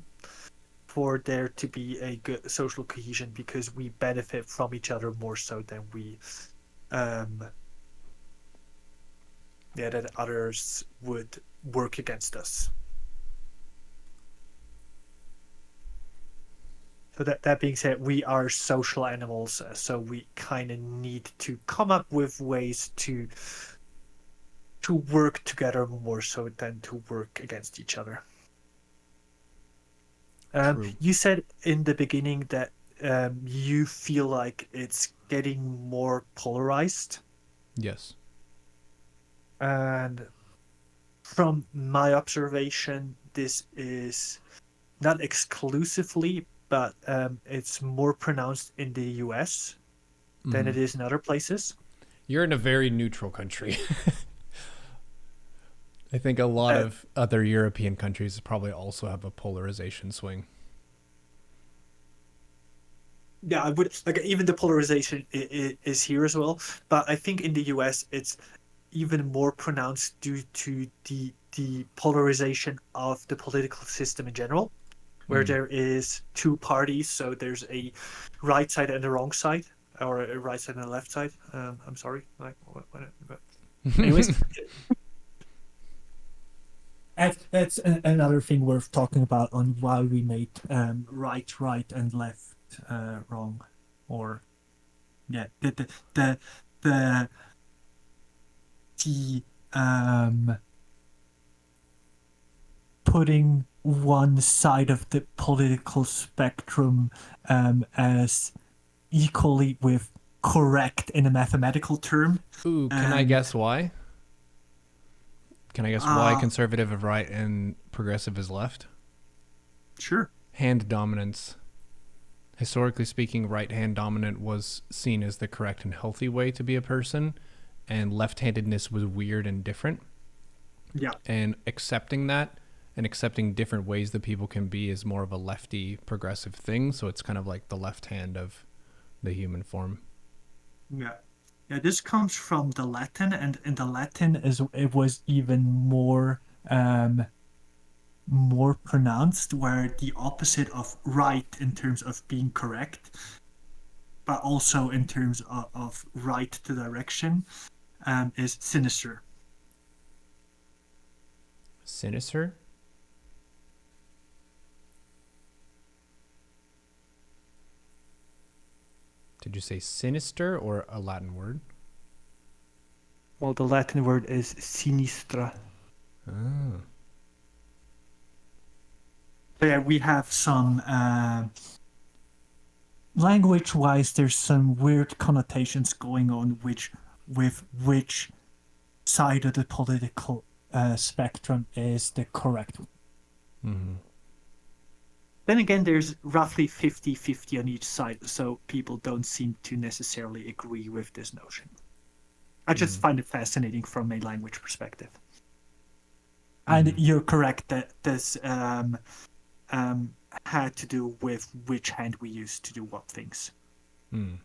[SPEAKER 2] for there to be a good social cohesion, because we benefit from each other more so than we that others would work against us. So that being said, we are social animals, so we kind of need to come up with ways to work together more so than to work against each other.
[SPEAKER 1] True.
[SPEAKER 2] You said in the beginning that you feel like it's getting more polarized.
[SPEAKER 1] Yes.
[SPEAKER 2] And from my observation, this is not exclusively, but it's more pronounced in the US than it is in other places.
[SPEAKER 1] You're in a very neutral country. I think a lot of other European countries probably also have a polarization swing.
[SPEAKER 2] Yeah, I would like, even the polarization is here as well, but I think in the US it's even more pronounced due to the polarization of the political system in general, where there is two parties. So there's a right side and a wrong side, or a right side and a left side. I'm sorry, like anyways. That's another thing worth talking about on why we made right and left wrong, or yeah, the putting one side of the political spectrum as equally with correct in a mathematical term.
[SPEAKER 1] Ooh, can I guess why? Can I guess why conservative is right and progressive is left?
[SPEAKER 2] Sure.
[SPEAKER 1] Hand dominance. Historically speaking, right hand dominant was seen as the correct and healthy way to be a person, and left-handedness was weird and different.
[SPEAKER 2] Yeah.
[SPEAKER 1] And accepting that and accepting different ways that people can be is more of a lefty progressive thing. So it's kind of like the left hand of the human form.
[SPEAKER 2] Yeah. Yeah, this comes from the Latin, and in the Latin is it was even more pronounced, where the opposite of right in terms of being correct, but also in terms of right to direction, is sinister.
[SPEAKER 1] Sinister? Did you say sinister or a Latin word?
[SPEAKER 2] Well, the Latin word is sinistra.
[SPEAKER 1] Oh.
[SPEAKER 2] But yeah, we have some language-wise. There's some weird connotations going on, which side of the political spectrum is the correct one.
[SPEAKER 1] Mm-hmm.
[SPEAKER 2] Then again, there's roughly 50-50 on each side, so people don't seem to necessarily agree with this notion. I just
[SPEAKER 1] Mm-hmm.
[SPEAKER 2] find it fascinating from a language perspective. And
[SPEAKER 1] Mm-hmm.
[SPEAKER 2] you're correct that this um, had to do with which hand we use to do what things.
[SPEAKER 1] Mm.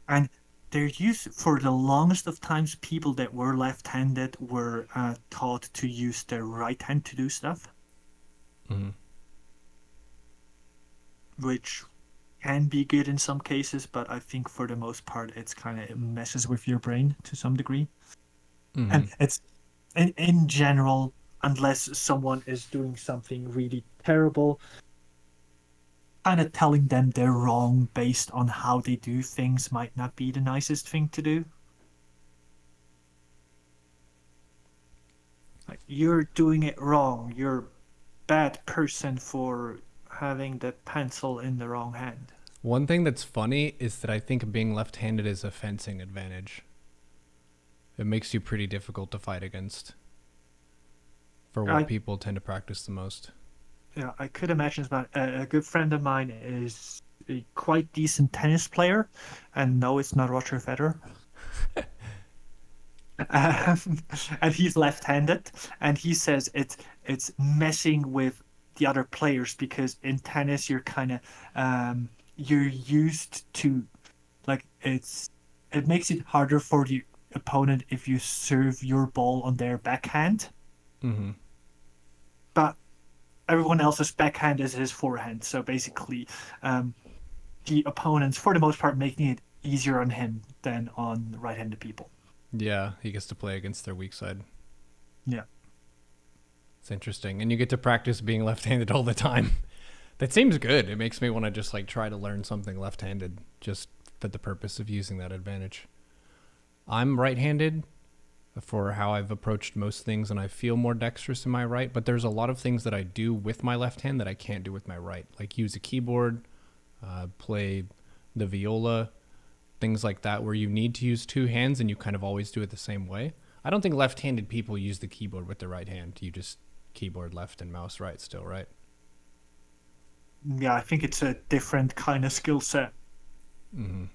[SPEAKER 2] And they're used for the longest of times. People that were left-handed were taught to use their right hand to do stuff,
[SPEAKER 1] Mm-hmm.
[SPEAKER 2] which can be good in some cases, but I think for the most part, it's kind of it messes with your brain to some degree.
[SPEAKER 1] Mm-hmm.
[SPEAKER 2] And it's in general, unless someone is doing something really terrible, kind of telling them they're wrong based on how they do things might not be the nicest thing to do. Like, you're doing it wrong. You're a bad person for having the pencil in the wrong hand.
[SPEAKER 1] One thing that's funny is that I think being left-handed is a fencing advantage. It makes you pretty difficult to fight against for what
[SPEAKER 2] I
[SPEAKER 1] people tend to practice the most.
[SPEAKER 2] Yeah, I could imagine about a good friend of mine is a quite decent tennis player, and no, it's not Roger Federer. Um, and he's left-handed, and he says it's messing with the other players because in tennis you're kind of you're used to like it makes it harder for the opponent if you serve your ball on their backhand,
[SPEAKER 1] Mm-hmm.
[SPEAKER 2] but everyone else's backhand is his forehand. So basically, um, the opponents, for the most part, making it easier on him than on right-handed people.
[SPEAKER 1] Yeah, he gets to play against their weak side.
[SPEAKER 2] Yeah.
[SPEAKER 1] It's interesting. And you get to practice being left-handed all the time. That seems good. It makes me want to just like try to learn something left-handed just for the purpose of using that advantage. I'm right-handed for how I've approached most things, and I feel more dexterous in my right, but there's a lot of things that I do with my left hand that I can't do with my right, like use a keyboard, play the viola, things like that, where you need to use two hands and you kind of always do it the same way. I don't think left-handed people use the keyboard with the right hand. You just keyboard left and mouse right still, right?
[SPEAKER 2] Yeah, I think it's a different kind of skill set.
[SPEAKER 1] Mm-hmm.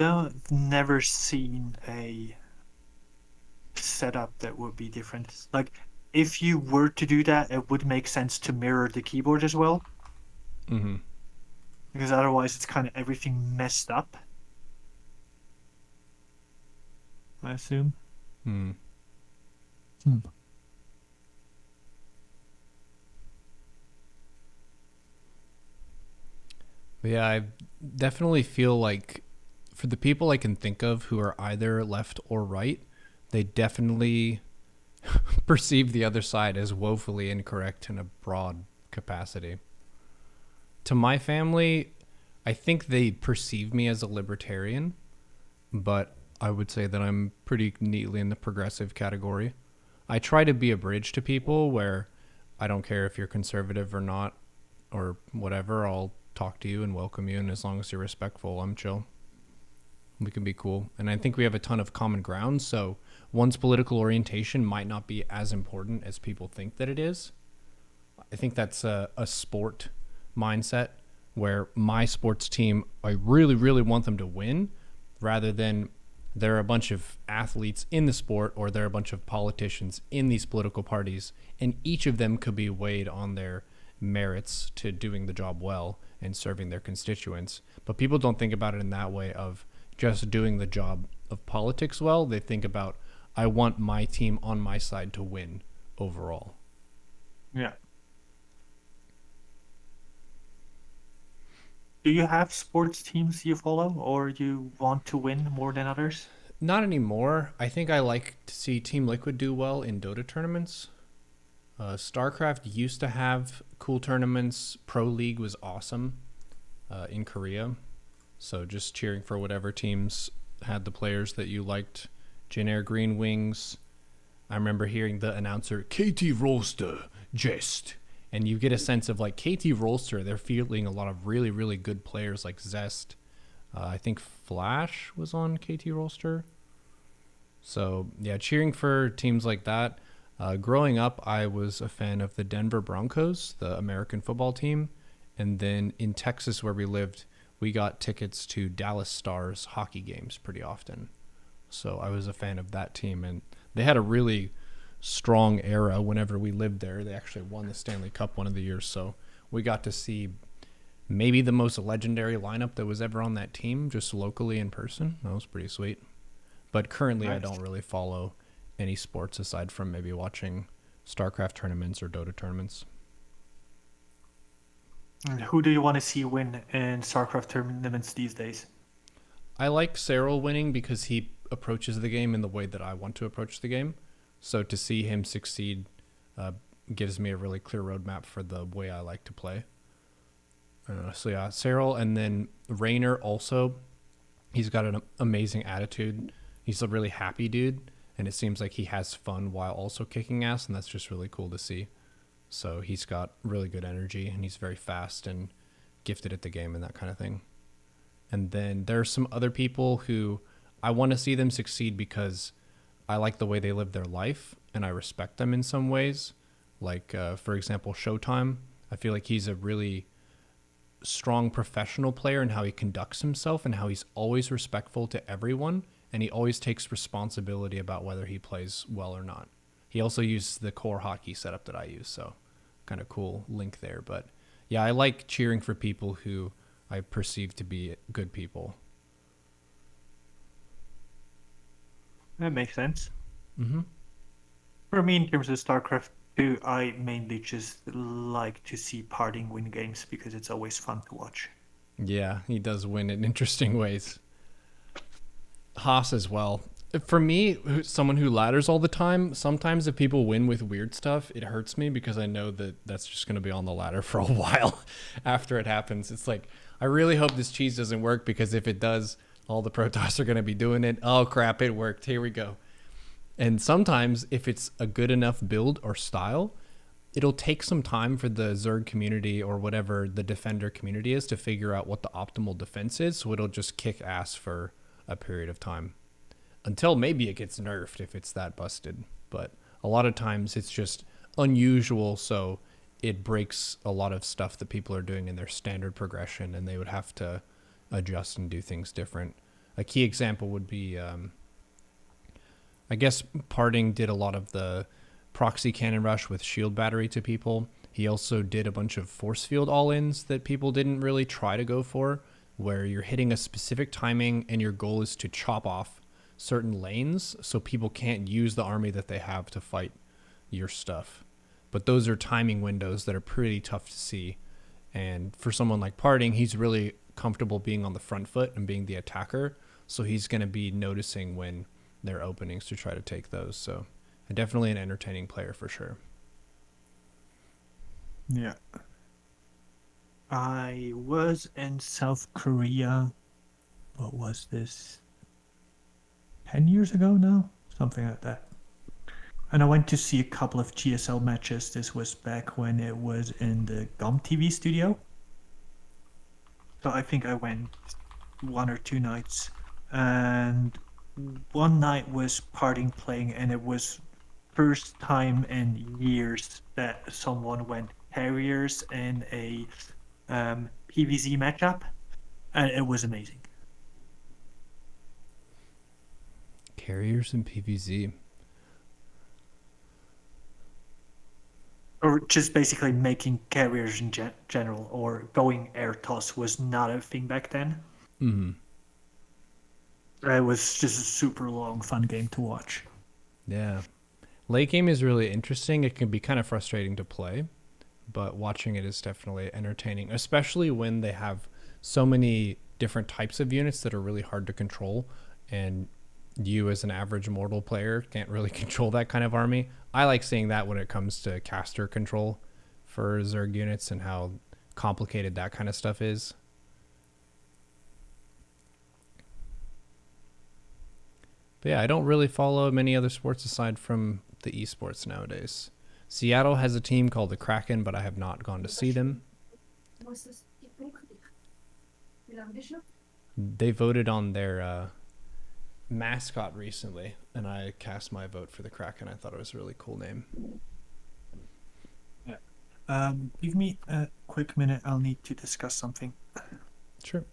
[SPEAKER 2] I've never seen a setup that would be different. Like, if you were to do that, it would make sense to mirror the keyboard as well,
[SPEAKER 1] Mm-hmm.
[SPEAKER 2] because otherwise it's kind of everything messed up, I assume.
[SPEAKER 1] Mm.
[SPEAKER 2] Hmm.
[SPEAKER 1] But yeah, I definitely feel like for the people I can think of who are either left or right, they definitely perceive the other side as woefully incorrect in a broad capacity. To my family, I think they perceive me as a libertarian, but I would say that I'm pretty neatly in the progressive category. I try to be a bridge to people where I don't care if you're conservative or not or whatever, I'll talk to you and welcome you, and as long as you're respectful, I'm chill. We can be cool. And I think we have a ton of common ground, so one's political orientation might not be as important as people think that it is. I think that's a sport mindset where my sports team, I really, really want them to win rather than there are a bunch of athletes in the sport or there are a bunch of politicians in these political parties, and each of them could be weighed on their merits to doing the job well and serving their constituents. But people don't think about it in that way of just doing the job of politics well. They think about, I want my team on my side to win overall.
[SPEAKER 2] Yeah. Do you have sports teams you follow or you want to win more than others?
[SPEAKER 1] Not anymore. I think I like to see Team Liquid do well in Dota tournaments. StarCraft used to have cool tournaments. Pro League was awesome in Korea. So just cheering for whatever teams had the players that you liked. Jin Air Green Wings. I remember hearing the announcer, KT Rolster, Jest. And you get a sense of like KT Rolster, they're fielding a lot of really, really good players like Zest. I think Flash was on KT Rolster. So yeah, cheering for teams like that. Growing up, I was a fan of the Denver Broncos, the American football team. And then in Texas, where we lived, we got tickets to Dallas Stars hockey games pretty often. So I was a fan of that team. And they had a really strong era whenever we lived there. They actually won the Stanley Cup one of the years. So we got to see maybe the most legendary lineup that was ever on that team, just locally in person. That was pretty sweet. But currently, nice. I don't really follow any sports aside from maybe watching StarCraft tournaments or Dota tournaments.
[SPEAKER 2] Who do you want to see win in StarCraft tournaments these days?
[SPEAKER 1] I like Cyril winning because he approaches the game in the way that I want to approach the game. So to see him succeed gives me a really clear roadmap for the way I like to play. So yeah, Cyril, and then Raynor also. He's got an amazing attitude. He's a really happy dude, and it seems like he has fun while also kicking ass, and that's just really cool to see. So he's got really good energy, and he's very fast and gifted at the game and that kind of thing. And then there are some other people who I want to see them succeed because I like the way they live their life, and I respect them in some ways. Like, for example, Showtime. I feel like he's a really strong professional player in how he conducts himself and how he's always respectful to everyone, and he always takes responsibility about whether he plays well or not. He also uses the core hotkey setup that I use, so kind of cool link there. But yeah, I like cheering for people who I perceive to be good people.
[SPEAKER 2] That makes sense.
[SPEAKER 1] Mm-hmm.
[SPEAKER 2] For me, in terms of StarCraft 2, I mainly just like to see Parting win games because it's always fun to watch.
[SPEAKER 1] Yeah, he does win in interesting ways. Haas as well. For me, someone who ladders all the time, sometimes if people win with weird stuff, it hurts me because I know that that's just going to be on the ladder for a while after it happens. It's like, I really hope this cheese doesn't work because if it does, all the Protoss are going to be doing it. Oh, crap, it worked. Here we go. And sometimes if it's a good enough build or style, it'll take some time for the Zerg community or whatever the Defender community is to figure out what the optimal defense is. So it'll just kick ass for a period of time until maybe it gets nerfed if it's that busted. But a lot of times it's just unusual, so it breaks a lot of stuff that people are doing in their standard progression, and they would have to adjust and do things different. A key example would be, I guess Parting did a lot of the proxy cannon rush with shield battery to people. He also did a bunch of force field all-ins that people didn't really try to go for, where you're hitting a specific timing and your goal is to chop off certain lanes so people can't use the army that they have to fight your stuff. But those are timing windows that are pretty tough to see. And for someone like Parting, he's really comfortable being on the front foot and being the attacker. So he's going to be noticing when there are openings to try to take those. So definitely an entertaining player for sure.
[SPEAKER 2] Yeah. I was in South Korea. What was this? 10 years ago now? Something like that. And I went to see a couple of GSL matches. This was back when it was in the GOM TV studio. So I think I went 1 or 2 nights. And one night was Parting playing, and it was first time in years that someone went carriers in a PvZ matchup, and it was amazing.
[SPEAKER 1] Carriers and PvZ.
[SPEAKER 2] Or just basically making carriers in general, or going air toss was not a thing back then.
[SPEAKER 1] Mm-hmm.
[SPEAKER 2] It was just a super long, fun game to watch.
[SPEAKER 1] Yeah. Late game is really interesting. It can be kind of frustrating to play, but watching it is definitely entertaining, especially when they have so many different types of units that are really hard to control, and you as an average mortal player can't really control that kind of army. I like seeing that when it comes to caster control for Zerg units and how complicated that kind of stuff is. But yeah, I don't really follow many other sports aside from the esports nowadays. Seattle has a team called the Kraken, but I have not gone to see them. They voted on their mascot recently, and I cast my vote for the Kraken. I thought it was a really cool name.
[SPEAKER 2] Yeah. Give me a quick minute. I'll need to discuss something.
[SPEAKER 1] Sure.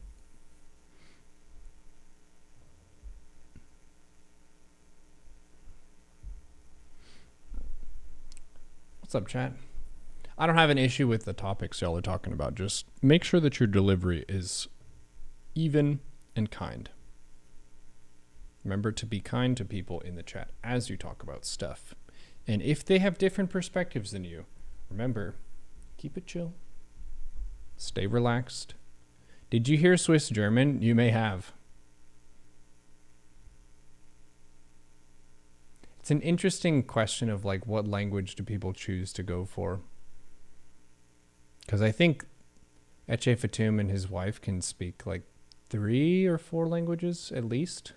[SPEAKER 1] What's up, chat? I don't have an issue with the topics y'all are talking about. Just make sure that your delivery is even and kind. Remember to be kind to people in the chat as you talk about stuff. And if they have different perspectives than you, remember, keep it chill. Stay relaxed. Did you hear Swiss German? You may have. It's an interesting question of like what language do people choose to go for? Because I think Eche Fatum and his wife can speak like 3 or 4 languages at least.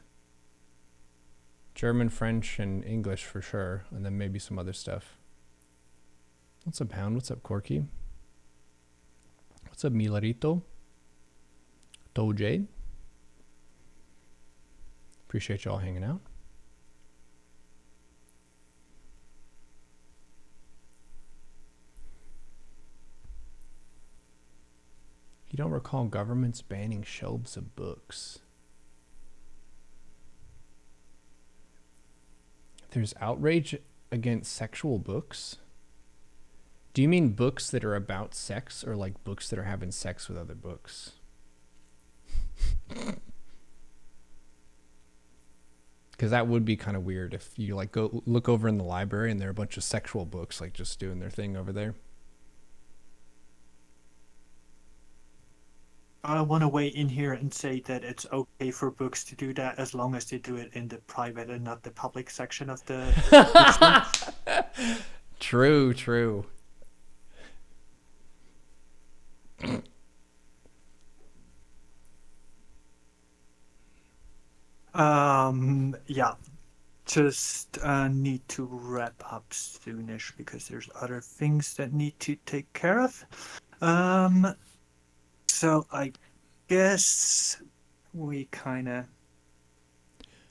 [SPEAKER 1] German, French, and English for sure, and then maybe some other stuff. What's up, Hound? What's up, Corky? What's up, Milarito? Jade? Appreciate y'all hanging out. You don't recall governments banning shelves of books. There's outrage against sexual books. Do you mean books that are about sex, or like books that are having sex with other books? Because that would be kind of weird if you like go look over in the library and there are a bunch of sexual books like just doing their thing over there.
[SPEAKER 2] I want to weigh in here and say that it's okay for books to do that as long as they do it in the private and not the public section of the bookstore.
[SPEAKER 1] True.
[SPEAKER 2] Yeah. Just need to wrap up soonish because there's other things that need to take care of. So I guess we kind of...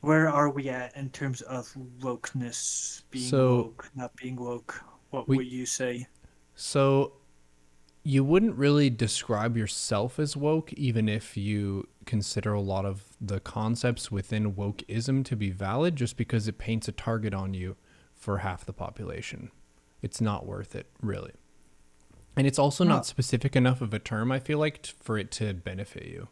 [SPEAKER 2] Where are we at in terms of wokeness? Being woke, not being woke? What would you say?
[SPEAKER 1] So you wouldn't really describe yourself as woke, even if you consider a lot of the concepts within wokeism to be valid, just because it paints a target on you for half the population. It's not worth it, really. And it's also not specific enough of a term, I feel like, for it to benefit you.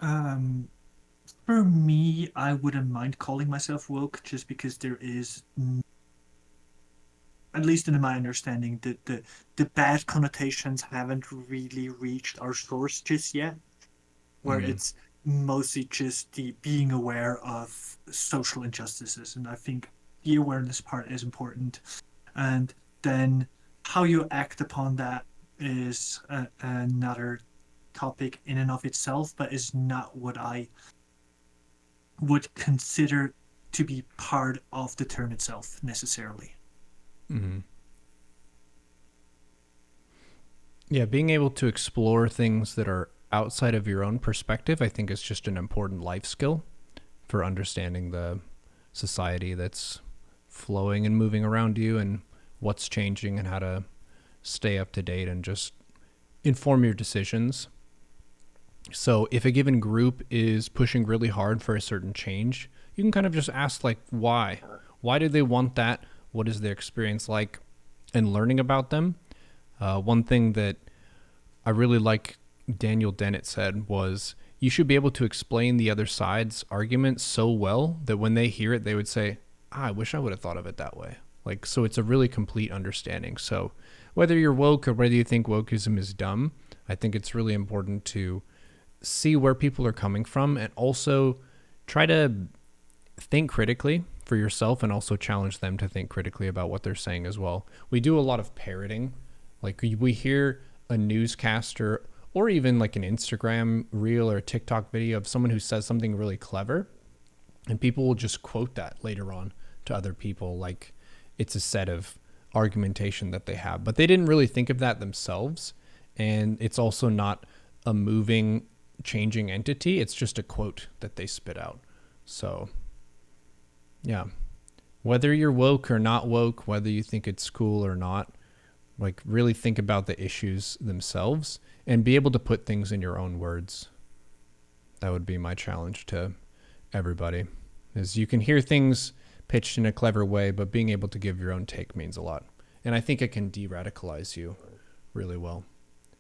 [SPEAKER 2] For me, I wouldn't mind calling myself woke just because there is, at least in my understanding, the bad connotations haven't really reached our source just yet, where it's mostly just the being aware of social injustices. And I think the awareness part is important. And then how you act upon that is another topic in and of itself, but is not what I would consider to be part of the term itself necessarily.
[SPEAKER 1] Mm-hmm. Yeah, being able to explore things that are outside of your own perspective, I think is just an important life skill for understanding the society that's flowing and moving around you and what's changing and how to stay up to date and just inform your decisions. So if a given group is pushing really hard for a certain change, you can kind of just ask like, why? Why do they want that? what is their experience like, and learning about them. One thing that I really like Daniel Dennett said was you should be able to explain the other side's argument so well that when they hear it, they would say, I wish I would have thought of it that way. Like, so it's a really complete understanding. So whether you're woke or whether you think wokeism is dumb, I think it's really important to see where people are coming from and also try to think critically for yourself and also challenge them to think critically about what they're saying as well. We do a lot of parroting. Like we hear a newscaster or even like an Instagram reel or a TikTok video of someone who says something really clever, and people will just quote that later on to other people like it's a set of argumentation that they have. But they didn't really think of that themselves, and it's also not a moving, changing entity. It's just a quote that they spit out. So yeah, whether you're woke or not woke, whether you think it's cool or not, like really think about the issues themselves and be able to put things in your own words. That would be my challenge to everybody, is you can hear things pitched in a clever way, but being able to give your own take means a lot. And I think it can de-radicalize you really well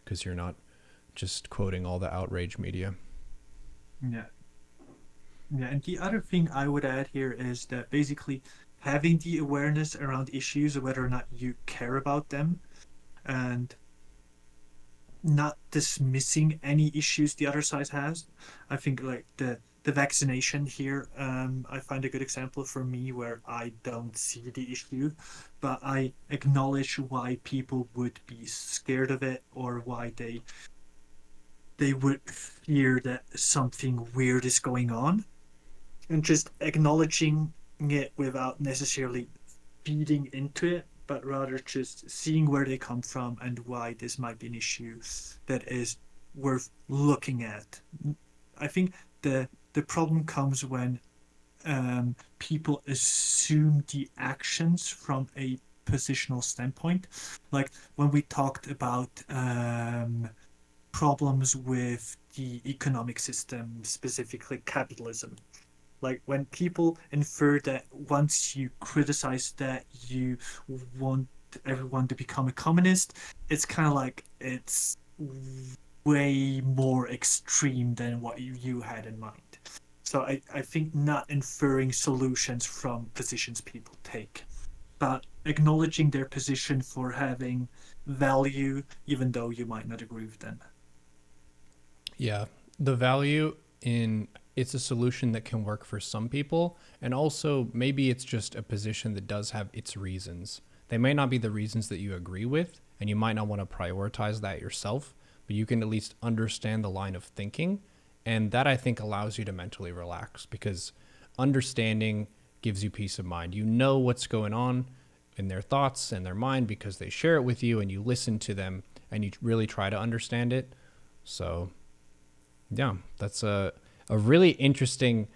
[SPEAKER 1] because you're not just quoting all the outrage media.
[SPEAKER 2] Yeah. Yeah, and the other thing I would add here is that basically having the awareness around issues, whether or not you care about them, and not dismissing any issues the other side has. I think like the vaccination here, I find a good example for me where I don't see the issue, but I acknowledge why people would be scared of it or why they would fear that something weird is going on, and just acknowledging it without necessarily feeding into it, but rather just seeing where they come from and why this might be an issue that is worth looking at. I think the problem comes when people assume the actions from a positional standpoint. Like when we talked about problems with the economic system, specifically capitalism. Like when people infer that once you criticize that you want everyone to become a communist, it's kind of like it's way more extreme than what you had in mind. So I think not inferring solutions from positions people take, but acknowledging their position for having value, even though you might not agree with them.
[SPEAKER 1] Yeah, the value in it's a solution that can work for some people, and also maybe it's just a position that does have its reasons. They may not be the reasons that you agree with, and you might not want to prioritize that yourself, but you can at least understand the line of thinking, and that I think allows you to mentally relax because understanding gives you peace of mind. You know what's going on in their thoughts and their mind because they share it with you, and you listen to them and you really try to understand it. So yeah, that's a really interesting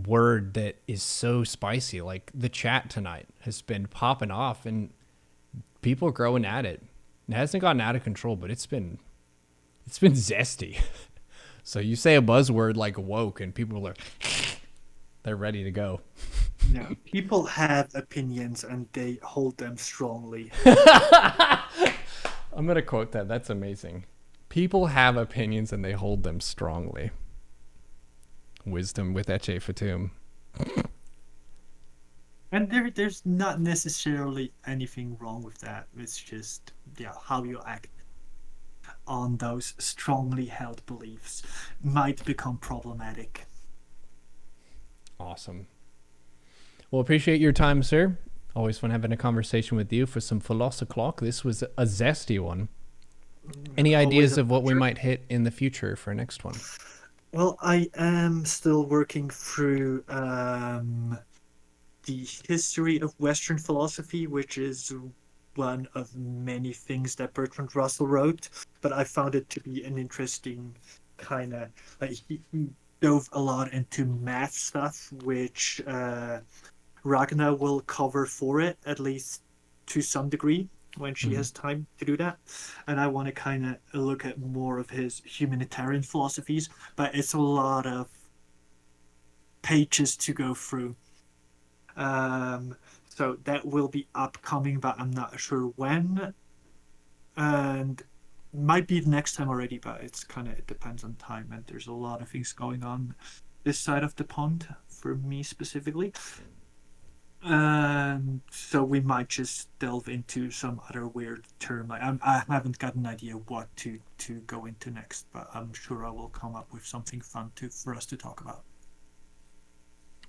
[SPEAKER 1] word that is so spicy. Like the chat tonight has been popping off and people are growing at it. It hasn't gotten out of control, but it's been zesty. So you say a buzzword like woke and people are they're ready to go.
[SPEAKER 2] No, people have opinions and they hold them strongly.
[SPEAKER 1] I'm going to quote that. That's amazing. People have opinions and they hold them strongly. Wisdom with Eche Fatum.
[SPEAKER 2] And there's not necessarily anything wrong with that. It's just how you act on those strongly held beliefs might become problematic.
[SPEAKER 1] Awesome. Well, appreciate your time, sir. Always fun having a conversation with you for some philosophy. This was a zesty one. Any ideas of what we might hit in the future for next one?
[SPEAKER 2] Well, I am still working through the history of Western philosophy, which is one of many things that Bertrand Russell wrote, but I found it to be an interesting kind of like he dove a lot into math stuff, which Ragna will cover for it, at least to some degree, when she has time to do that. And I want to kind of look at more of his humanitarian philosophies, but it's a lot of pages to go through. So that will be upcoming, but I'm not sure when. And might be the next time already, but it depends on time, and there's a lot of things going on this side of the pond for me specifically. And so we might just delve into some other weird term. Like I haven't got an idea what to go into next, but I'm sure I will come up with something fun for us to talk about.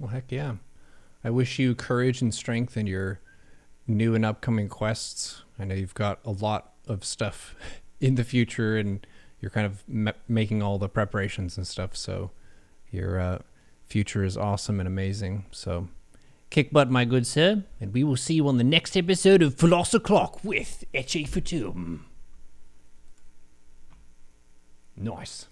[SPEAKER 1] Well, heck yeah. I wish you courage and strength in your new and upcoming quests. I know you've got a lot of stuff in the future, and you're kind of making all the preparations and stuff. So your future is awesome and amazing. So kick butt, my good sir, and we will see you on the next episode of Philosoclock with Etche Fatum. Nice.